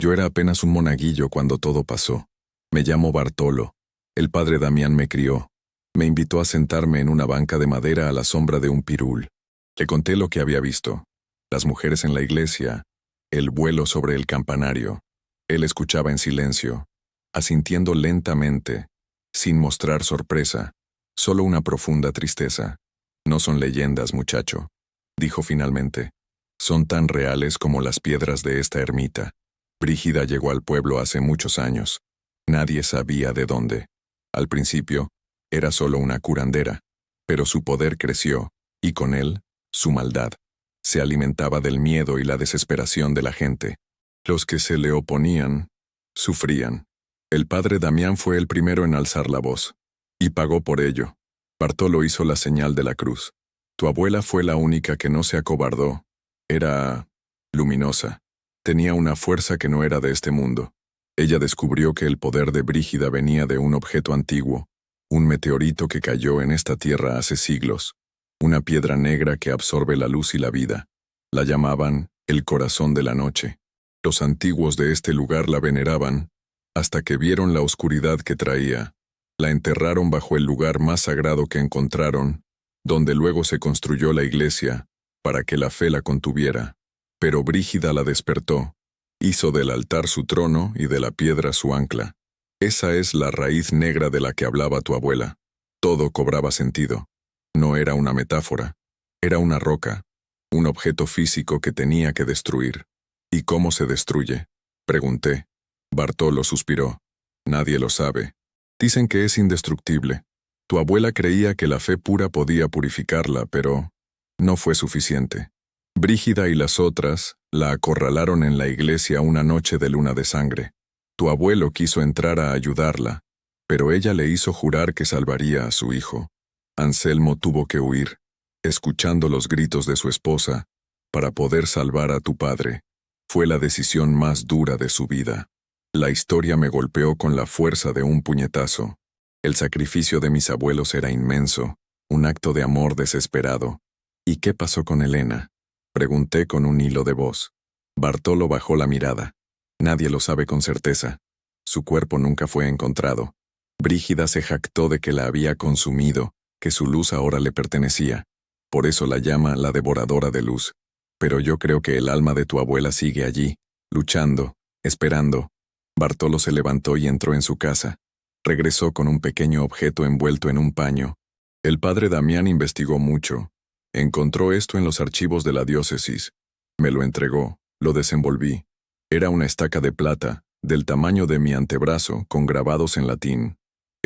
Yo era apenas un monaguillo cuando todo pasó. Me llamo Bartolo. El padre Damián me crió. Me invitó a sentarme en una banca de madera a la sombra de un pirul. Le conté lo que había visto. Las mujeres en la iglesia, el vuelo sobre el campanario. Él escuchaba en silencio, asintiendo lentamente, sin mostrar sorpresa, solo una profunda tristeza. «No son leyendas, muchacho», dijo finalmente. «Son tan reales como las piedras de esta ermita. Brígida llegó al pueblo hace muchos años. Nadie sabía de dónde. Al principio, era solo una curandera, pero su poder creció, y con él, su maldad. Se alimentaba del miedo y la desesperación de la gente. Los que se le oponían, sufrían. El padre Damián fue el primero en alzar la voz, y pagó por ello. Bartolo hizo la señal de la cruz. Tu abuela fue la única que no se acobardó. Era luminosa. Tenía una fuerza que no era de este mundo. Ella descubrió que el poder de Brígida venía de un objeto antiguo, un meteorito que cayó en esta tierra hace siglos, una piedra negra que absorbe la luz y la vida. La llamaban el corazón de la noche. Los antiguos de este lugar la veneraban, hasta que vieron la oscuridad que traía. La enterraron bajo el lugar más sagrado que encontraron, donde luego se construyó la iglesia, para que la fe la contuviera. Pero Brígida la despertó. Hizo del altar su trono y de la piedra su ancla. Esa es la raíz negra de la que hablaba tu abuela. Todo cobraba sentido. No era una metáfora. Era una roca, un objeto físico que tenía que destruir. ¿Y cómo se destruye?, pregunté. Bartolo suspiró. Nadie lo sabe. Dicen que es indestructible. Tu abuela creía que la fe pura podía purificarla, pero no fue suficiente. Brígida y las otras la acorralaron en la iglesia una noche de luna de sangre. Tu abuelo quiso entrar a ayudarla, pero ella le hizo jurar que salvaría a su hijo. Anselmo tuvo que huir, escuchando los gritos de su esposa, para poder salvar a tu padre. Fue la decisión más dura de su vida. La historia me golpeó con la fuerza de un puñetazo. El sacrificio de mis abuelos era inmenso, un acto de amor desesperado. ¿Y qué pasó con Elena?, pregunté con un hilo de voz. Bartolo bajó la mirada. Nadie lo sabe con certeza. Su cuerpo nunca fue encontrado. Brígida se jactó de que la había consumido, que su luz ahora le pertenecía. Por eso la llama la devoradora de luz. Pero yo creo que el alma de tu abuela sigue allí, luchando, esperando. Bartolo se levantó y entró en su casa. Regresó con un pequeño objeto envuelto en un paño. El padre Damián investigó mucho. Encontró esto en los archivos de la diócesis. Me lo entregó, lo desenvolví. Era una estaca de plata, del tamaño de mi antebrazo, con grabados en latín.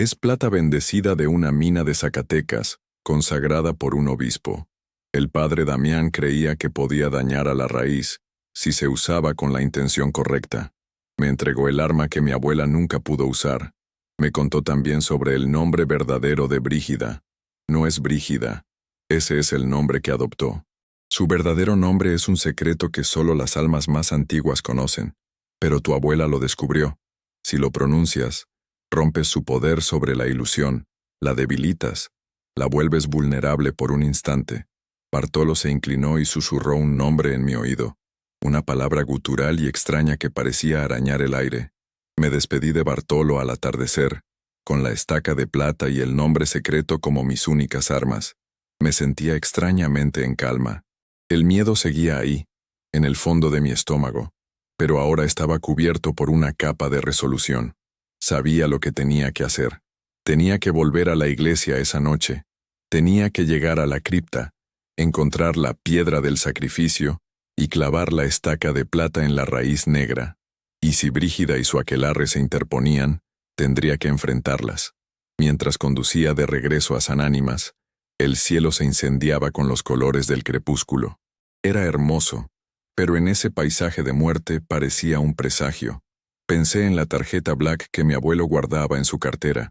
Es plata bendecida de una mina de Zacatecas, consagrada por un obispo. El padre Damián creía que podía dañar a la raíz, si se usaba con la intención correcta. Me entregó el arma que mi abuela nunca pudo usar. Me contó también sobre el nombre verdadero de Brígida. No es Brígida. Ese es el nombre que adoptó. Su verdadero nombre es un secreto que solo las almas más antiguas conocen. Pero tu abuela lo descubrió. Si lo pronuncias, rompes su poder sobre la ilusión, la debilitas, la vuelves vulnerable por un instante. Bartolo se inclinó y susurró un nombre en mi oído, una palabra gutural y extraña que parecía arañar el aire. Me despedí de Bartolo al atardecer, con la estaca de plata y el nombre secreto como mis únicas armas. Me sentía extrañamente en calma. El miedo seguía ahí, en el fondo de mi estómago, pero ahora estaba cubierto por una capa de resolución. Sabía lo que tenía que hacer. Tenía que volver a la iglesia esa noche. Tenía que llegar a la cripta, encontrar la piedra del sacrificio y clavar la estaca de plata en la raíz negra. Y si Brígida y su aquelarre se interponían, tendría que enfrentarlas. Mientras conducía de regreso a San Ánimas, el cielo se incendiaba con los colores del crepúsculo. Era hermoso, pero en ese paisaje de muerte parecía un presagio. Pensé en la tarjeta Black que mi abuelo guardaba en su cartera.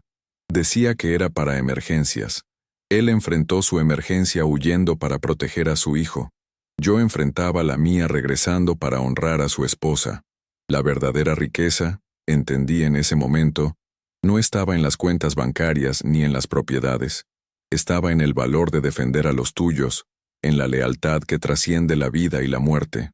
Decía que era para emergencias. Él enfrentó su emergencia huyendo para proteger a su hijo. Yo enfrentaba la mía regresando para honrar a su esposa. La verdadera riqueza, entendí en ese momento, no estaba en las cuentas bancarias ni en las propiedades. Estaba en el valor de defender a los tuyos, en la lealtad que trasciende la vida y la muerte.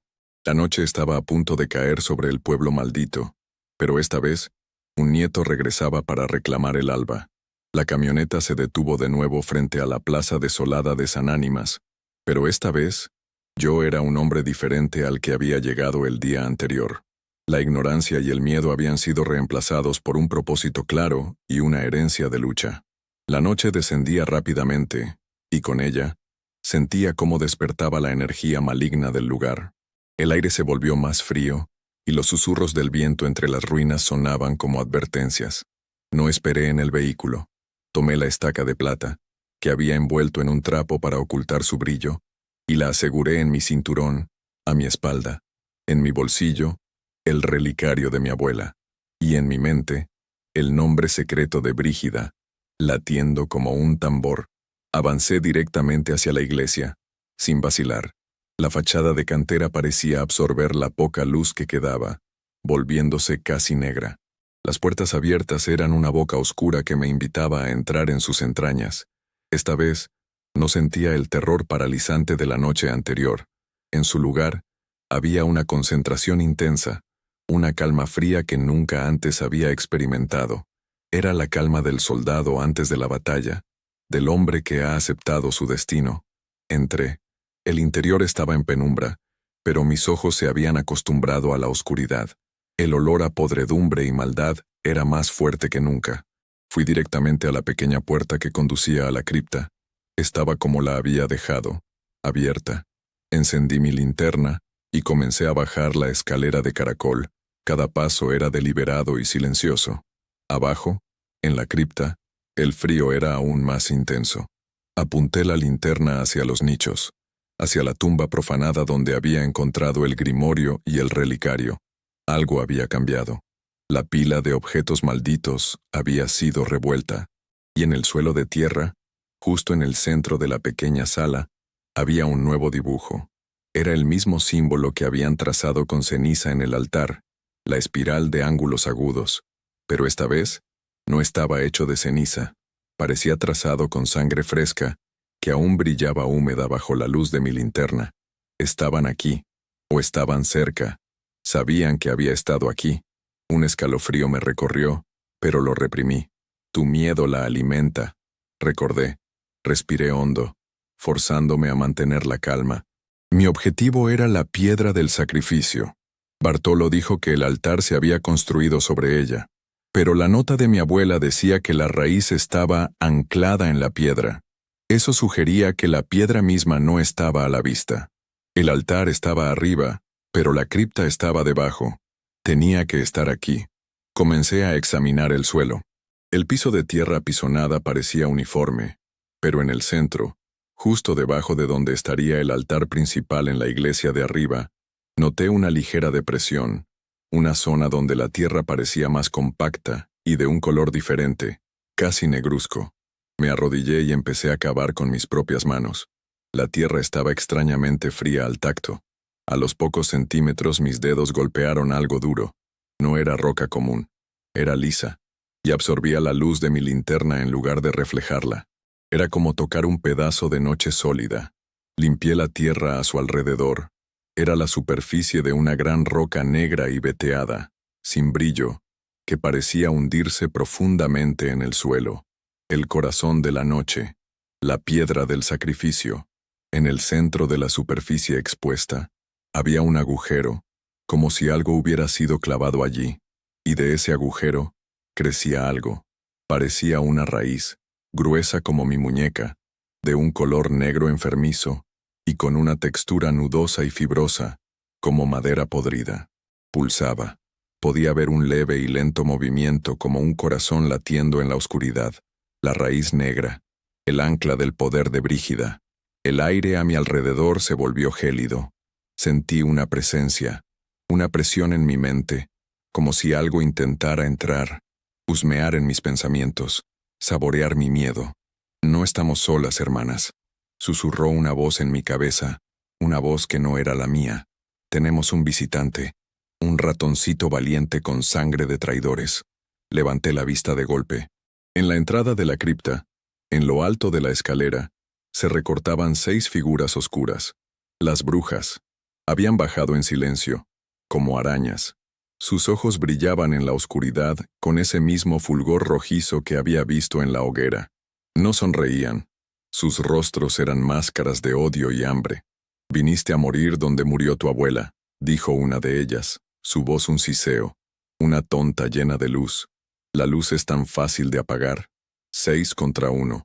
La noche estaba a punto de caer sobre el pueblo maldito, pero esta vez, un nieto regresaba para reclamar el alba. La camioneta se detuvo de nuevo frente a la plaza desolada de San Ánimas, pero esta vez, yo era un hombre diferente al que había llegado el día anterior. La ignorancia y el miedo habían sido reemplazados por un propósito claro y una herencia de lucha. La noche descendía rápidamente, y con ella, sentía cómo despertaba la energía maligna del lugar. El aire se volvió más frío, y los susurros del viento entre las ruinas sonaban como advertencias. No esperé en el vehículo. Tomé la estaca de plata, que había envuelto en un trapo para ocultar su brillo, y la aseguré en mi cinturón, a mi espalda, en mi bolsillo, el relicario de mi abuela, y en mi mente, el nombre secreto de Brígida, latiendo como un tambor. Avancé directamente hacia la iglesia, sin vacilar. La fachada de cantera parecía absorber la poca luz que quedaba, volviéndose casi negra. Las puertas abiertas eran una boca oscura que me invitaba a entrar en sus entrañas. Esta vez, no sentía el terror paralizante de la noche anterior. En su lugar, había una concentración intensa, una calma fría que nunca antes había experimentado. Era la calma del soldado antes de la batalla, del hombre que ha aceptado su destino. Entré. El interior estaba en penumbra, pero mis ojos se habían acostumbrado a la oscuridad. El olor a podredumbre y maldad era más fuerte que nunca. Fui directamente a la pequeña puerta que conducía a la cripta. Estaba como la había dejado, abierta. Encendí mi linterna y comencé a bajar la escalera de caracol. Cada paso era deliberado y silencioso. Abajo, en la cripta, el frío era aún más intenso. Apunté la linterna hacia los nichos, hacia la tumba profanada donde había encontrado el grimorio y el relicario. Algo había cambiado. La pila de objetos malditos había sido revuelta, y en el suelo de tierra, justo en el centro de la pequeña sala, había un nuevo dibujo. Era el mismo símbolo que habían trazado con ceniza en el altar, la espiral de ángulos agudos, pero esta vez no estaba hecho de ceniza. Parecía trazado con sangre fresca, que aún brillaba húmeda bajo la luz de mi linterna. Estaban aquí, o estaban cerca. Sabían que había estado aquí. Un escalofrío me recorrió, pero lo reprimí. Tu miedo la alimenta, recordé. Respiré hondo, forzándome a mantener la calma. Mi objetivo era la piedra del sacrificio. Bartolo dijo que el altar se había construido sobre ella, pero la nota de mi abuela decía que la raíz estaba anclada en la piedra. Eso sugería que la piedra misma no estaba a la vista. El altar estaba arriba, pero la cripta estaba debajo. Tenía que estar aquí. Comencé a examinar el suelo. El piso de tierra apisonada parecía uniforme, pero en el centro, justo debajo de donde estaría el altar principal en la iglesia de arriba, noté una ligera depresión, una zona donde la tierra parecía más compacta y de un color diferente, casi negruzco. Me arrodillé y empecé a cavar con mis propias manos. La tierra estaba extrañamente fría al tacto. A los pocos centímetros mis dedos golpearon algo duro. No era roca común, era lisa, y absorbía la luz de mi linterna en lugar de reflejarla. Era como tocar un pedazo de noche sólida. Limpié la tierra a su alrededor. Era la superficie de una gran roca negra y veteada, sin brillo, que parecía hundirse profundamente en el suelo. El corazón de la noche, la piedra del sacrificio. En el centro de la superficie expuesta, había un agujero, como si algo hubiera sido clavado allí, y de ese agujero crecía algo. Parecía una raíz, gruesa como mi muñeca, de un color negro enfermizo, y con una textura nudosa y fibrosa, como madera podrida. Pulsaba. Podía ver un leve y lento movimiento como un corazón latiendo en la oscuridad. La raíz negra, el ancla del poder de Brígida. El aire a mi alrededor se volvió gélido. Sentí una presencia, una presión en mi mente, como si algo intentara entrar, husmear en mis pensamientos, saborear mi miedo. No estamos solas, hermanas. Susurró una voz en mi cabeza, una voz que no era la mía. Tenemos un visitante, un ratoncito valiente con sangre de traidores. Levanté la vista de golpe. En la entrada de la cripta, en lo alto de la escalera, se recortaban 6 figuras oscuras. Las brujas. Habían bajado en silencio, como arañas. Sus ojos brillaban en la oscuridad con ese mismo fulgor rojizo que había visto en la hoguera. No sonreían. Sus rostros eran máscaras de odio y hambre. «Viniste a morir donde murió tu abuela», dijo una de ellas, su voz un siseo, una tonta llena de luz. La luz es tan fácil de apagar. 6 contra 1.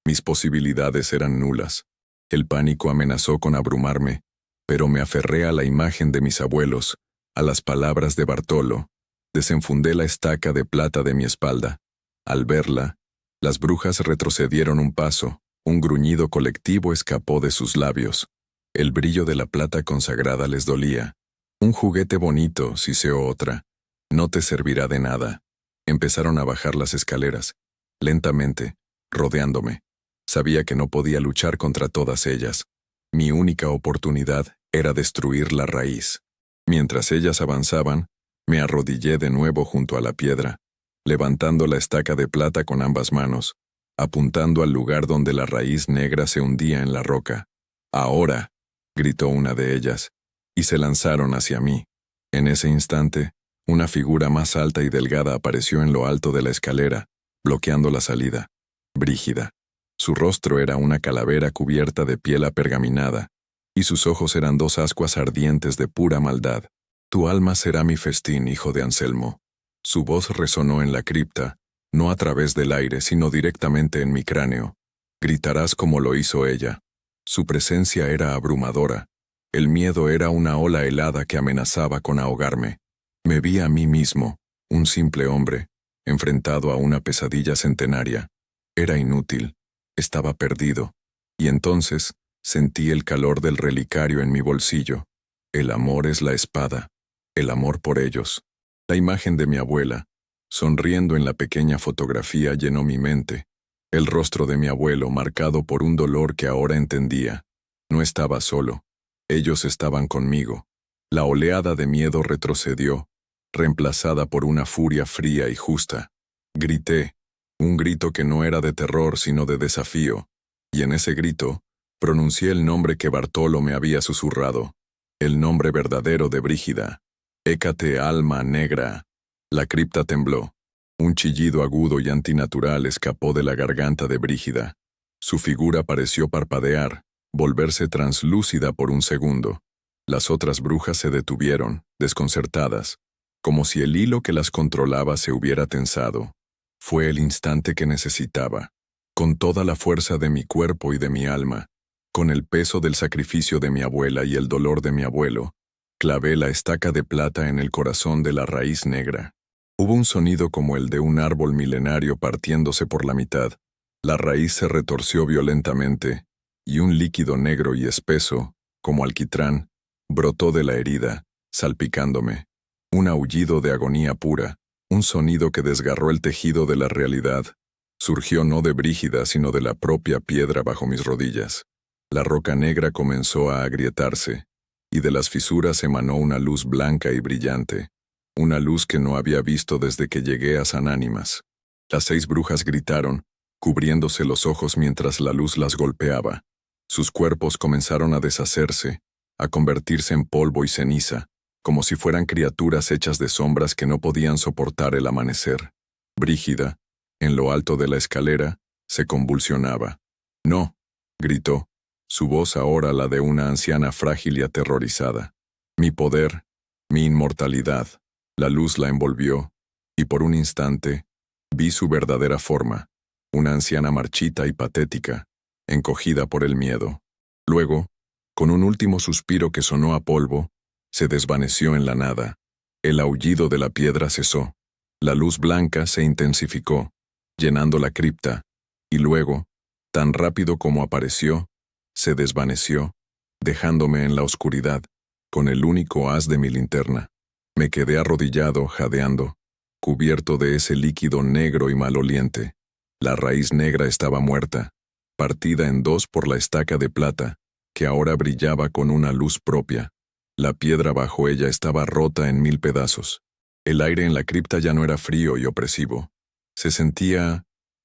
Mis posibilidades eran nulas. El pánico amenazó con abrumarme, pero me aferré a la imagen de mis abuelos, a las palabras de Bartolo. Desenfundé la estaca de plata de mi espalda. Al verla, las brujas retrocedieron un paso, un gruñido colectivo escapó de sus labios. El brillo de la plata consagrada les dolía. «Un juguete bonito», siseó otra. «No te servirá de nada». Empezaron a bajar las escaleras, lentamente, rodeándome. Sabía que no podía luchar contra todas ellas. Mi única oportunidad era destruir la raíz. Mientras ellas avanzaban, me arrodillé de nuevo junto a la piedra, levantando la estaca de plata con ambas manos, apuntando al lugar donde la raíz negra se hundía en la roca. «Ahora», gritó una de ellas, y se lanzaron hacia mí. En ese instante, una figura más alta y delgada apareció en lo alto de la escalera, bloqueando la salida. Brígida. Su rostro era una calavera cubierta de piel apergaminada, y sus ojos eran 2 ascuas ardientes de pura maldad. «Tu alma será mi festín, hijo de Anselmo». Su voz resonó en la cripta, no a través del aire, sino directamente en mi cráneo. Gritarás como lo hizo ella. Su presencia era abrumadora. El miedo era una ola helada que amenazaba con ahogarme. Me vi a mí mismo, un simple hombre, enfrentado a una pesadilla centenaria. Era inútil. Estaba perdido. Y entonces sentí el calor del relicario en mi bolsillo. El amor es la espada. El amor por ellos. La imagen de mi abuela, sonriendo en la pequeña fotografía, llenó mi mente. El rostro de mi abuelo marcado por un dolor que ahora entendía. No estaba solo. Ellos estaban conmigo. La oleada de miedo retrocedió, reemplazada por una furia fría y justa. Grité, un grito que no era de terror sino de desafío, y en ese grito pronuncié el nombre que Bartolo me había susurrado, el nombre verdadero de Brígida. «Hécate, alma negra». La cripta tembló. Un chillido agudo y antinatural escapó de la garganta de Brígida. Su figura pareció parpadear, volverse translúcida por un segundo. Las otras brujas se detuvieron, desconcertadas, como si el hilo que las controlaba se hubiera tensado. Fue el instante que necesitaba. Con toda la fuerza de mi cuerpo y de mi alma, con el peso del sacrificio de mi abuela y el dolor de mi abuelo, clavé la estaca de plata en el corazón de la raíz negra. Hubo un sonido como el de un árbol milenario partiéndose por la mitad. La raíz se retorció violentamente, y un líquido negro y espeso, como alquitrán, brotó de la herida, salpicándome. Un aullido de agonía pura, un sonido que desgarró el tejido de la realidad. Surgió no de Brígida, sino de la propia piedra bajo mis rodillas. La roca negra comenzó a agrietarse, y de las fisuras emanó una luz blanca y brillante, una luz que no había visto desde que llegué a San Ánimas. Las 6 brujas gritaron, cubriéndose los ojos mientras la luz las golpeaba. Sus cuerpos comenzaron a deshacerse, a convertirse en polvo y ceniza, como si fueran criaturas hechas de sombras que no podían soportar el amanecer. Brígida, en lo alto de la escalera, se convulsionaba. «No», gritó, su voz ahora la de una anciana frágil y aterrorizada. «Mi poder, mi inmortalidad». La luz la envolvió, y por un instante, vi su verdadera forma, una anciana marchita y patética, encogida por el miedo. Luego, con un último suspiro que sonó a polvo, se desvaneció en la nada. El aullido de la piedra cesó. La luz blanca se intensificó, llenando la cripta, y luego, tan rápido como apareció, se desvaneció, dejándome en la oscuridad, con el único haz de mi linterna. Me quedé arrodillado, jadeando, cubierto de ese líquido negro y maloliente. La raíz negra estaba muerta, partida en 2 por la estaca de plata, que ahora brillaba con una luz propia. La piedra bajo ella estaba rota en 1000 pedazos. El aire en la cripta ya no era frío y opresivo. Se sentía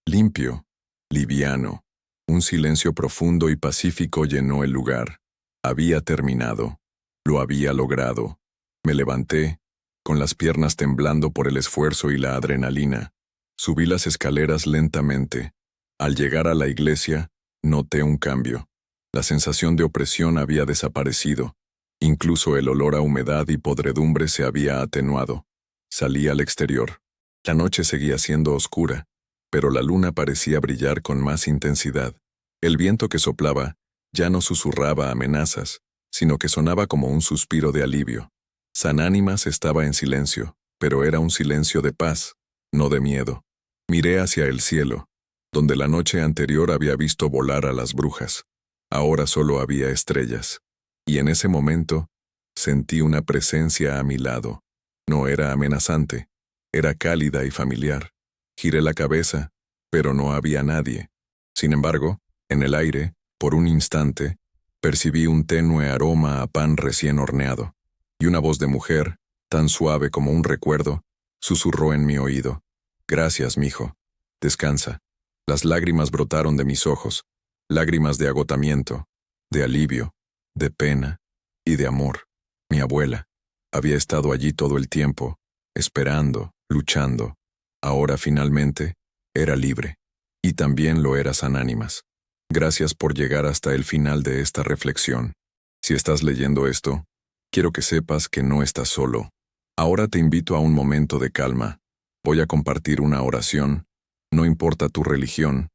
limpio, liviano. Un silencio profundo y pacífico llenó el lugar. Había terminado. Lo había logrado. Me levanté, con las piernas temblando por el esfuerzo y la adrenalina. Subí las escaleras lentamente. Al llegar a la iglesia, noté un cambio. La sensación de opresión había desaparecido. Incluso el olor a humedad y podredumbre se había atenuado. Salí al exterior. La noche seguía siendo oscura, pero la luna parecía brillar con más intensidad. El viento que soplaba ya no susurraba amenazas, sino que sonaba como un suspiro de alivio. San Ánimas estaba en silencio, pero era un silencio de paz, no de miedo. Miré hacia el cielo, donde la noche anterior había visto volar a las brujas. Ahora solo había estrellas. Y en ese momento, sentí una presencia a mi lado. No era amenazante, era cálida y familiar. Giré la cabeza, pero no había nadie. Sin embargo, en el aire, por un instante, percibí un tenue aroma a pan recién horneado. Y una voz de mujer, tan suave como un recuerdo, susurró en mi oído. «Gracias, mijo. Descansa». Las lágrimas brotaron de mis ojos, lágrimas de agotamiento, de alivio, de pena y de amor. Mi abuela había estado allí todo el tiempo, esperando, luchando. Ahora finalmente era libre. Y también lo era San Ánimas. Gracias por llegar hasta el final de esta reflexión. Si estás leyendo esto, quiero que sepas que no estás solo. Ahora te invito a un momento de calma. Voy a compartir una oración, no importa tu religión,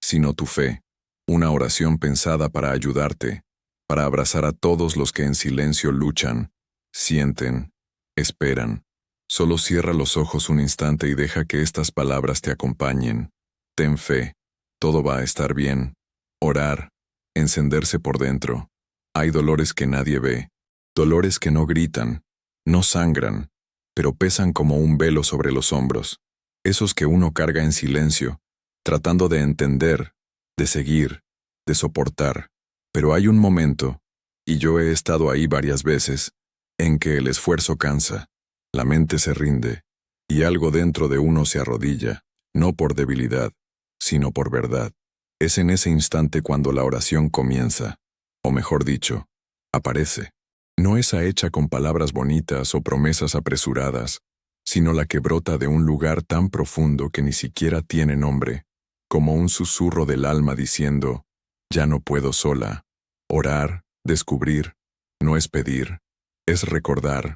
sino tu fe. Una oración pensada para ayudarte, para abrazar a todos los que en silencio luchan, sienten, esperan. Solo cierra los ojos un instante y deja que estas palabras te acompañen. Ten fe, todo va a estar bien. Orar, encenderse por dentro. Hay dolores que nadie ve, dolores que no gritan, no sangran, pero pesan como un velo sobre los hombros. Esos que uno carga en silencio, tratando de entender, de seguir, de soportar. Pero hay un momento, y yo he estado ahí varias veces, en que el esfuerzo cansa, la mente se rinde, y algo dentro de uno se arrodilla, no por debilidad, sino por verdad. Es en ese instante cuando la oración comienza, o mejor dicho, aparece. No esa hecha con palabras bonitas o promesas apresuradas, sino la que brota de un lugar tan profundo que ni siquiera tiene nombre, como un susurro del alma diciendo, ya no puedo sola. Orar, descubrir, no es pedir, es recordar.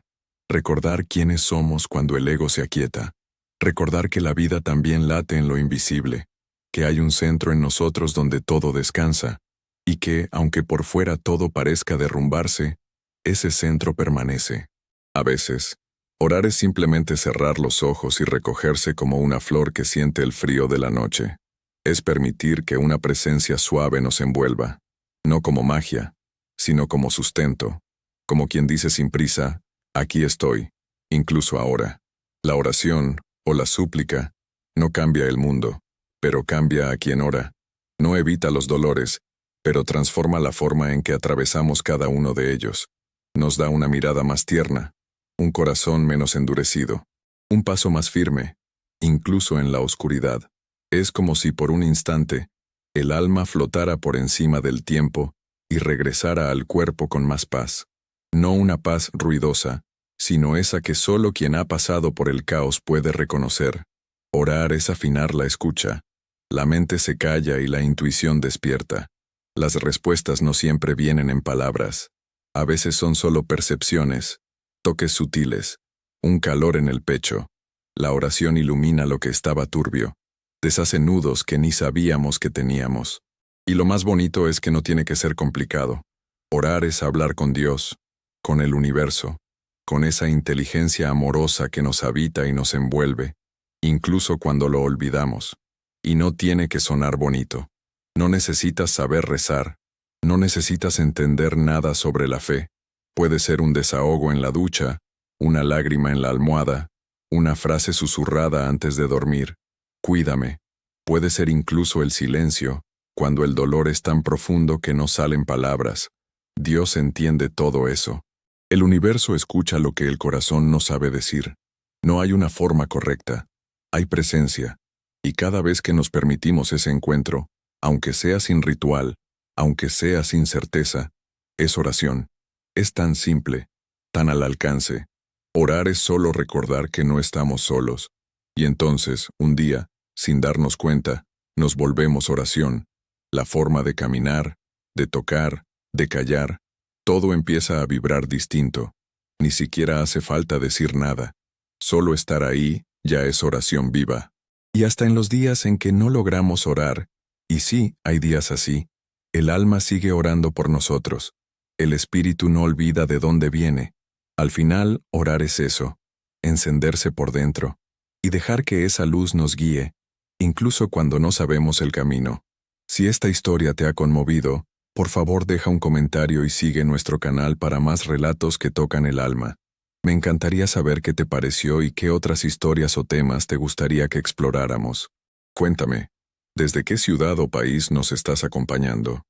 Recordar quiénes somos cuando el ego se aquieta. Recordar que la vida también late en lo invisible, que hay un centro en nosotros donde todo descansa, y que, aunque por fuera todo parezca derrumbarse, ese centro permanece. A veces, Orar es simplemente cerrar los ojos y recogerse como una flor que siente el frío de la noche. Es permitir que una presencia suave nos envuelva, no como magia, sino como sustento, como quien dice sin prisa, aquí estoy, incluso ahora. La oración, o la súplica, no cambia el mundo, pero cambia a quien ora. No evita los dolores, pero transforma la forma en que atravesamos cada uno de ellos. Nos da una mirada más tierna, un corazón menos endurecido, un paso más firme, incluso en la oscuridad. Es como si por un instante el alma flotara por encima del tiempo y regresara al cuerpo con más paz. No una paz ruidosa, sino esa que solo quien ha pasado por el caos puede reconocer. Orar es afinar la escucha. La mente se calla y la intuición despierta. Las respuestas no siempre vienen en palabras. A veces son solo percepciones, toques sutiles, un calor en el pecho. La oración ilumina lo que estaba turbio, deshace nudos que ni sabíamos que teníamos. Y lo más bonito es que no tiene que ser complicado. Orar es hablar con Dios, con el universo, con esa inteligencia amorosa que nos habita y nos envuelve, incluso cuando lo olvidamos. Y no tiene que sonar bonito. No necesitas saber rezar, no necesitas entender nada sobre la fe. Puede ser un desahogo en la ducha, una lágrima en la almohada, una frase susurrada antes de dormir. Cuídame. Puede ser incluso el silencio, cuando el dolor es tan profundo que no salen palabras. Dios entiende todo eso. El universo escucha lo que el corazón no sabe decir. No hay una forma correcta. Hay presencia. Y cada vez que nos permitimos ese encuentro, aunque sea sin ritual, aunque sea sin certeza, es oración. Es tan simple, tan al alcance. Orar es solo recordar que no estamos solos. Y entonces, un día, sin darnos cuenta, nos volvemos oración. La forma de caminar, de tocar, de callar, todo empieza a vibrar distinto. Ni siquiera hace falta decir nada. Solo estar ahí ya es oración viva. Y hasta en los días en que no logramos orar, y sí, hay días así, el alma sigue orando por nosotros. El espíritu no olvida de dónde viene. Al final, orar es eso, encenderse por dentro, y dejar que esa luz nos guíe, incluso cuando no sabemos el camino. Si esta historia te ha conmovido, por favor deja un comentario y sigue nuestro canal para más relatos que tocan el alma. Me encantaría saber qué te pareció y qué otras historias o temas te gustaría que exploráramos. Cuéntame, ¿desde qué ciudad o país nos estás acompañando?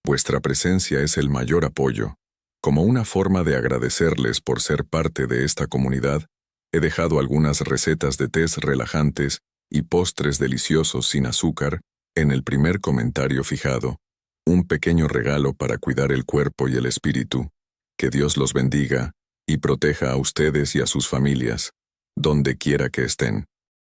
Vuestra presencia es el mayor apoyo. Como una forma de agradecerles por ser parte de esta comunidad, he dejado algunas recetas de tés relajantes y postres deliciosos sin azúcar en el primer comentario fijado. Un pequeño regalo para cuidar el cuerpo y el espíritu. Que Dios los bendiga y proteja a ustedes y a sus familias, donde quiera que estén.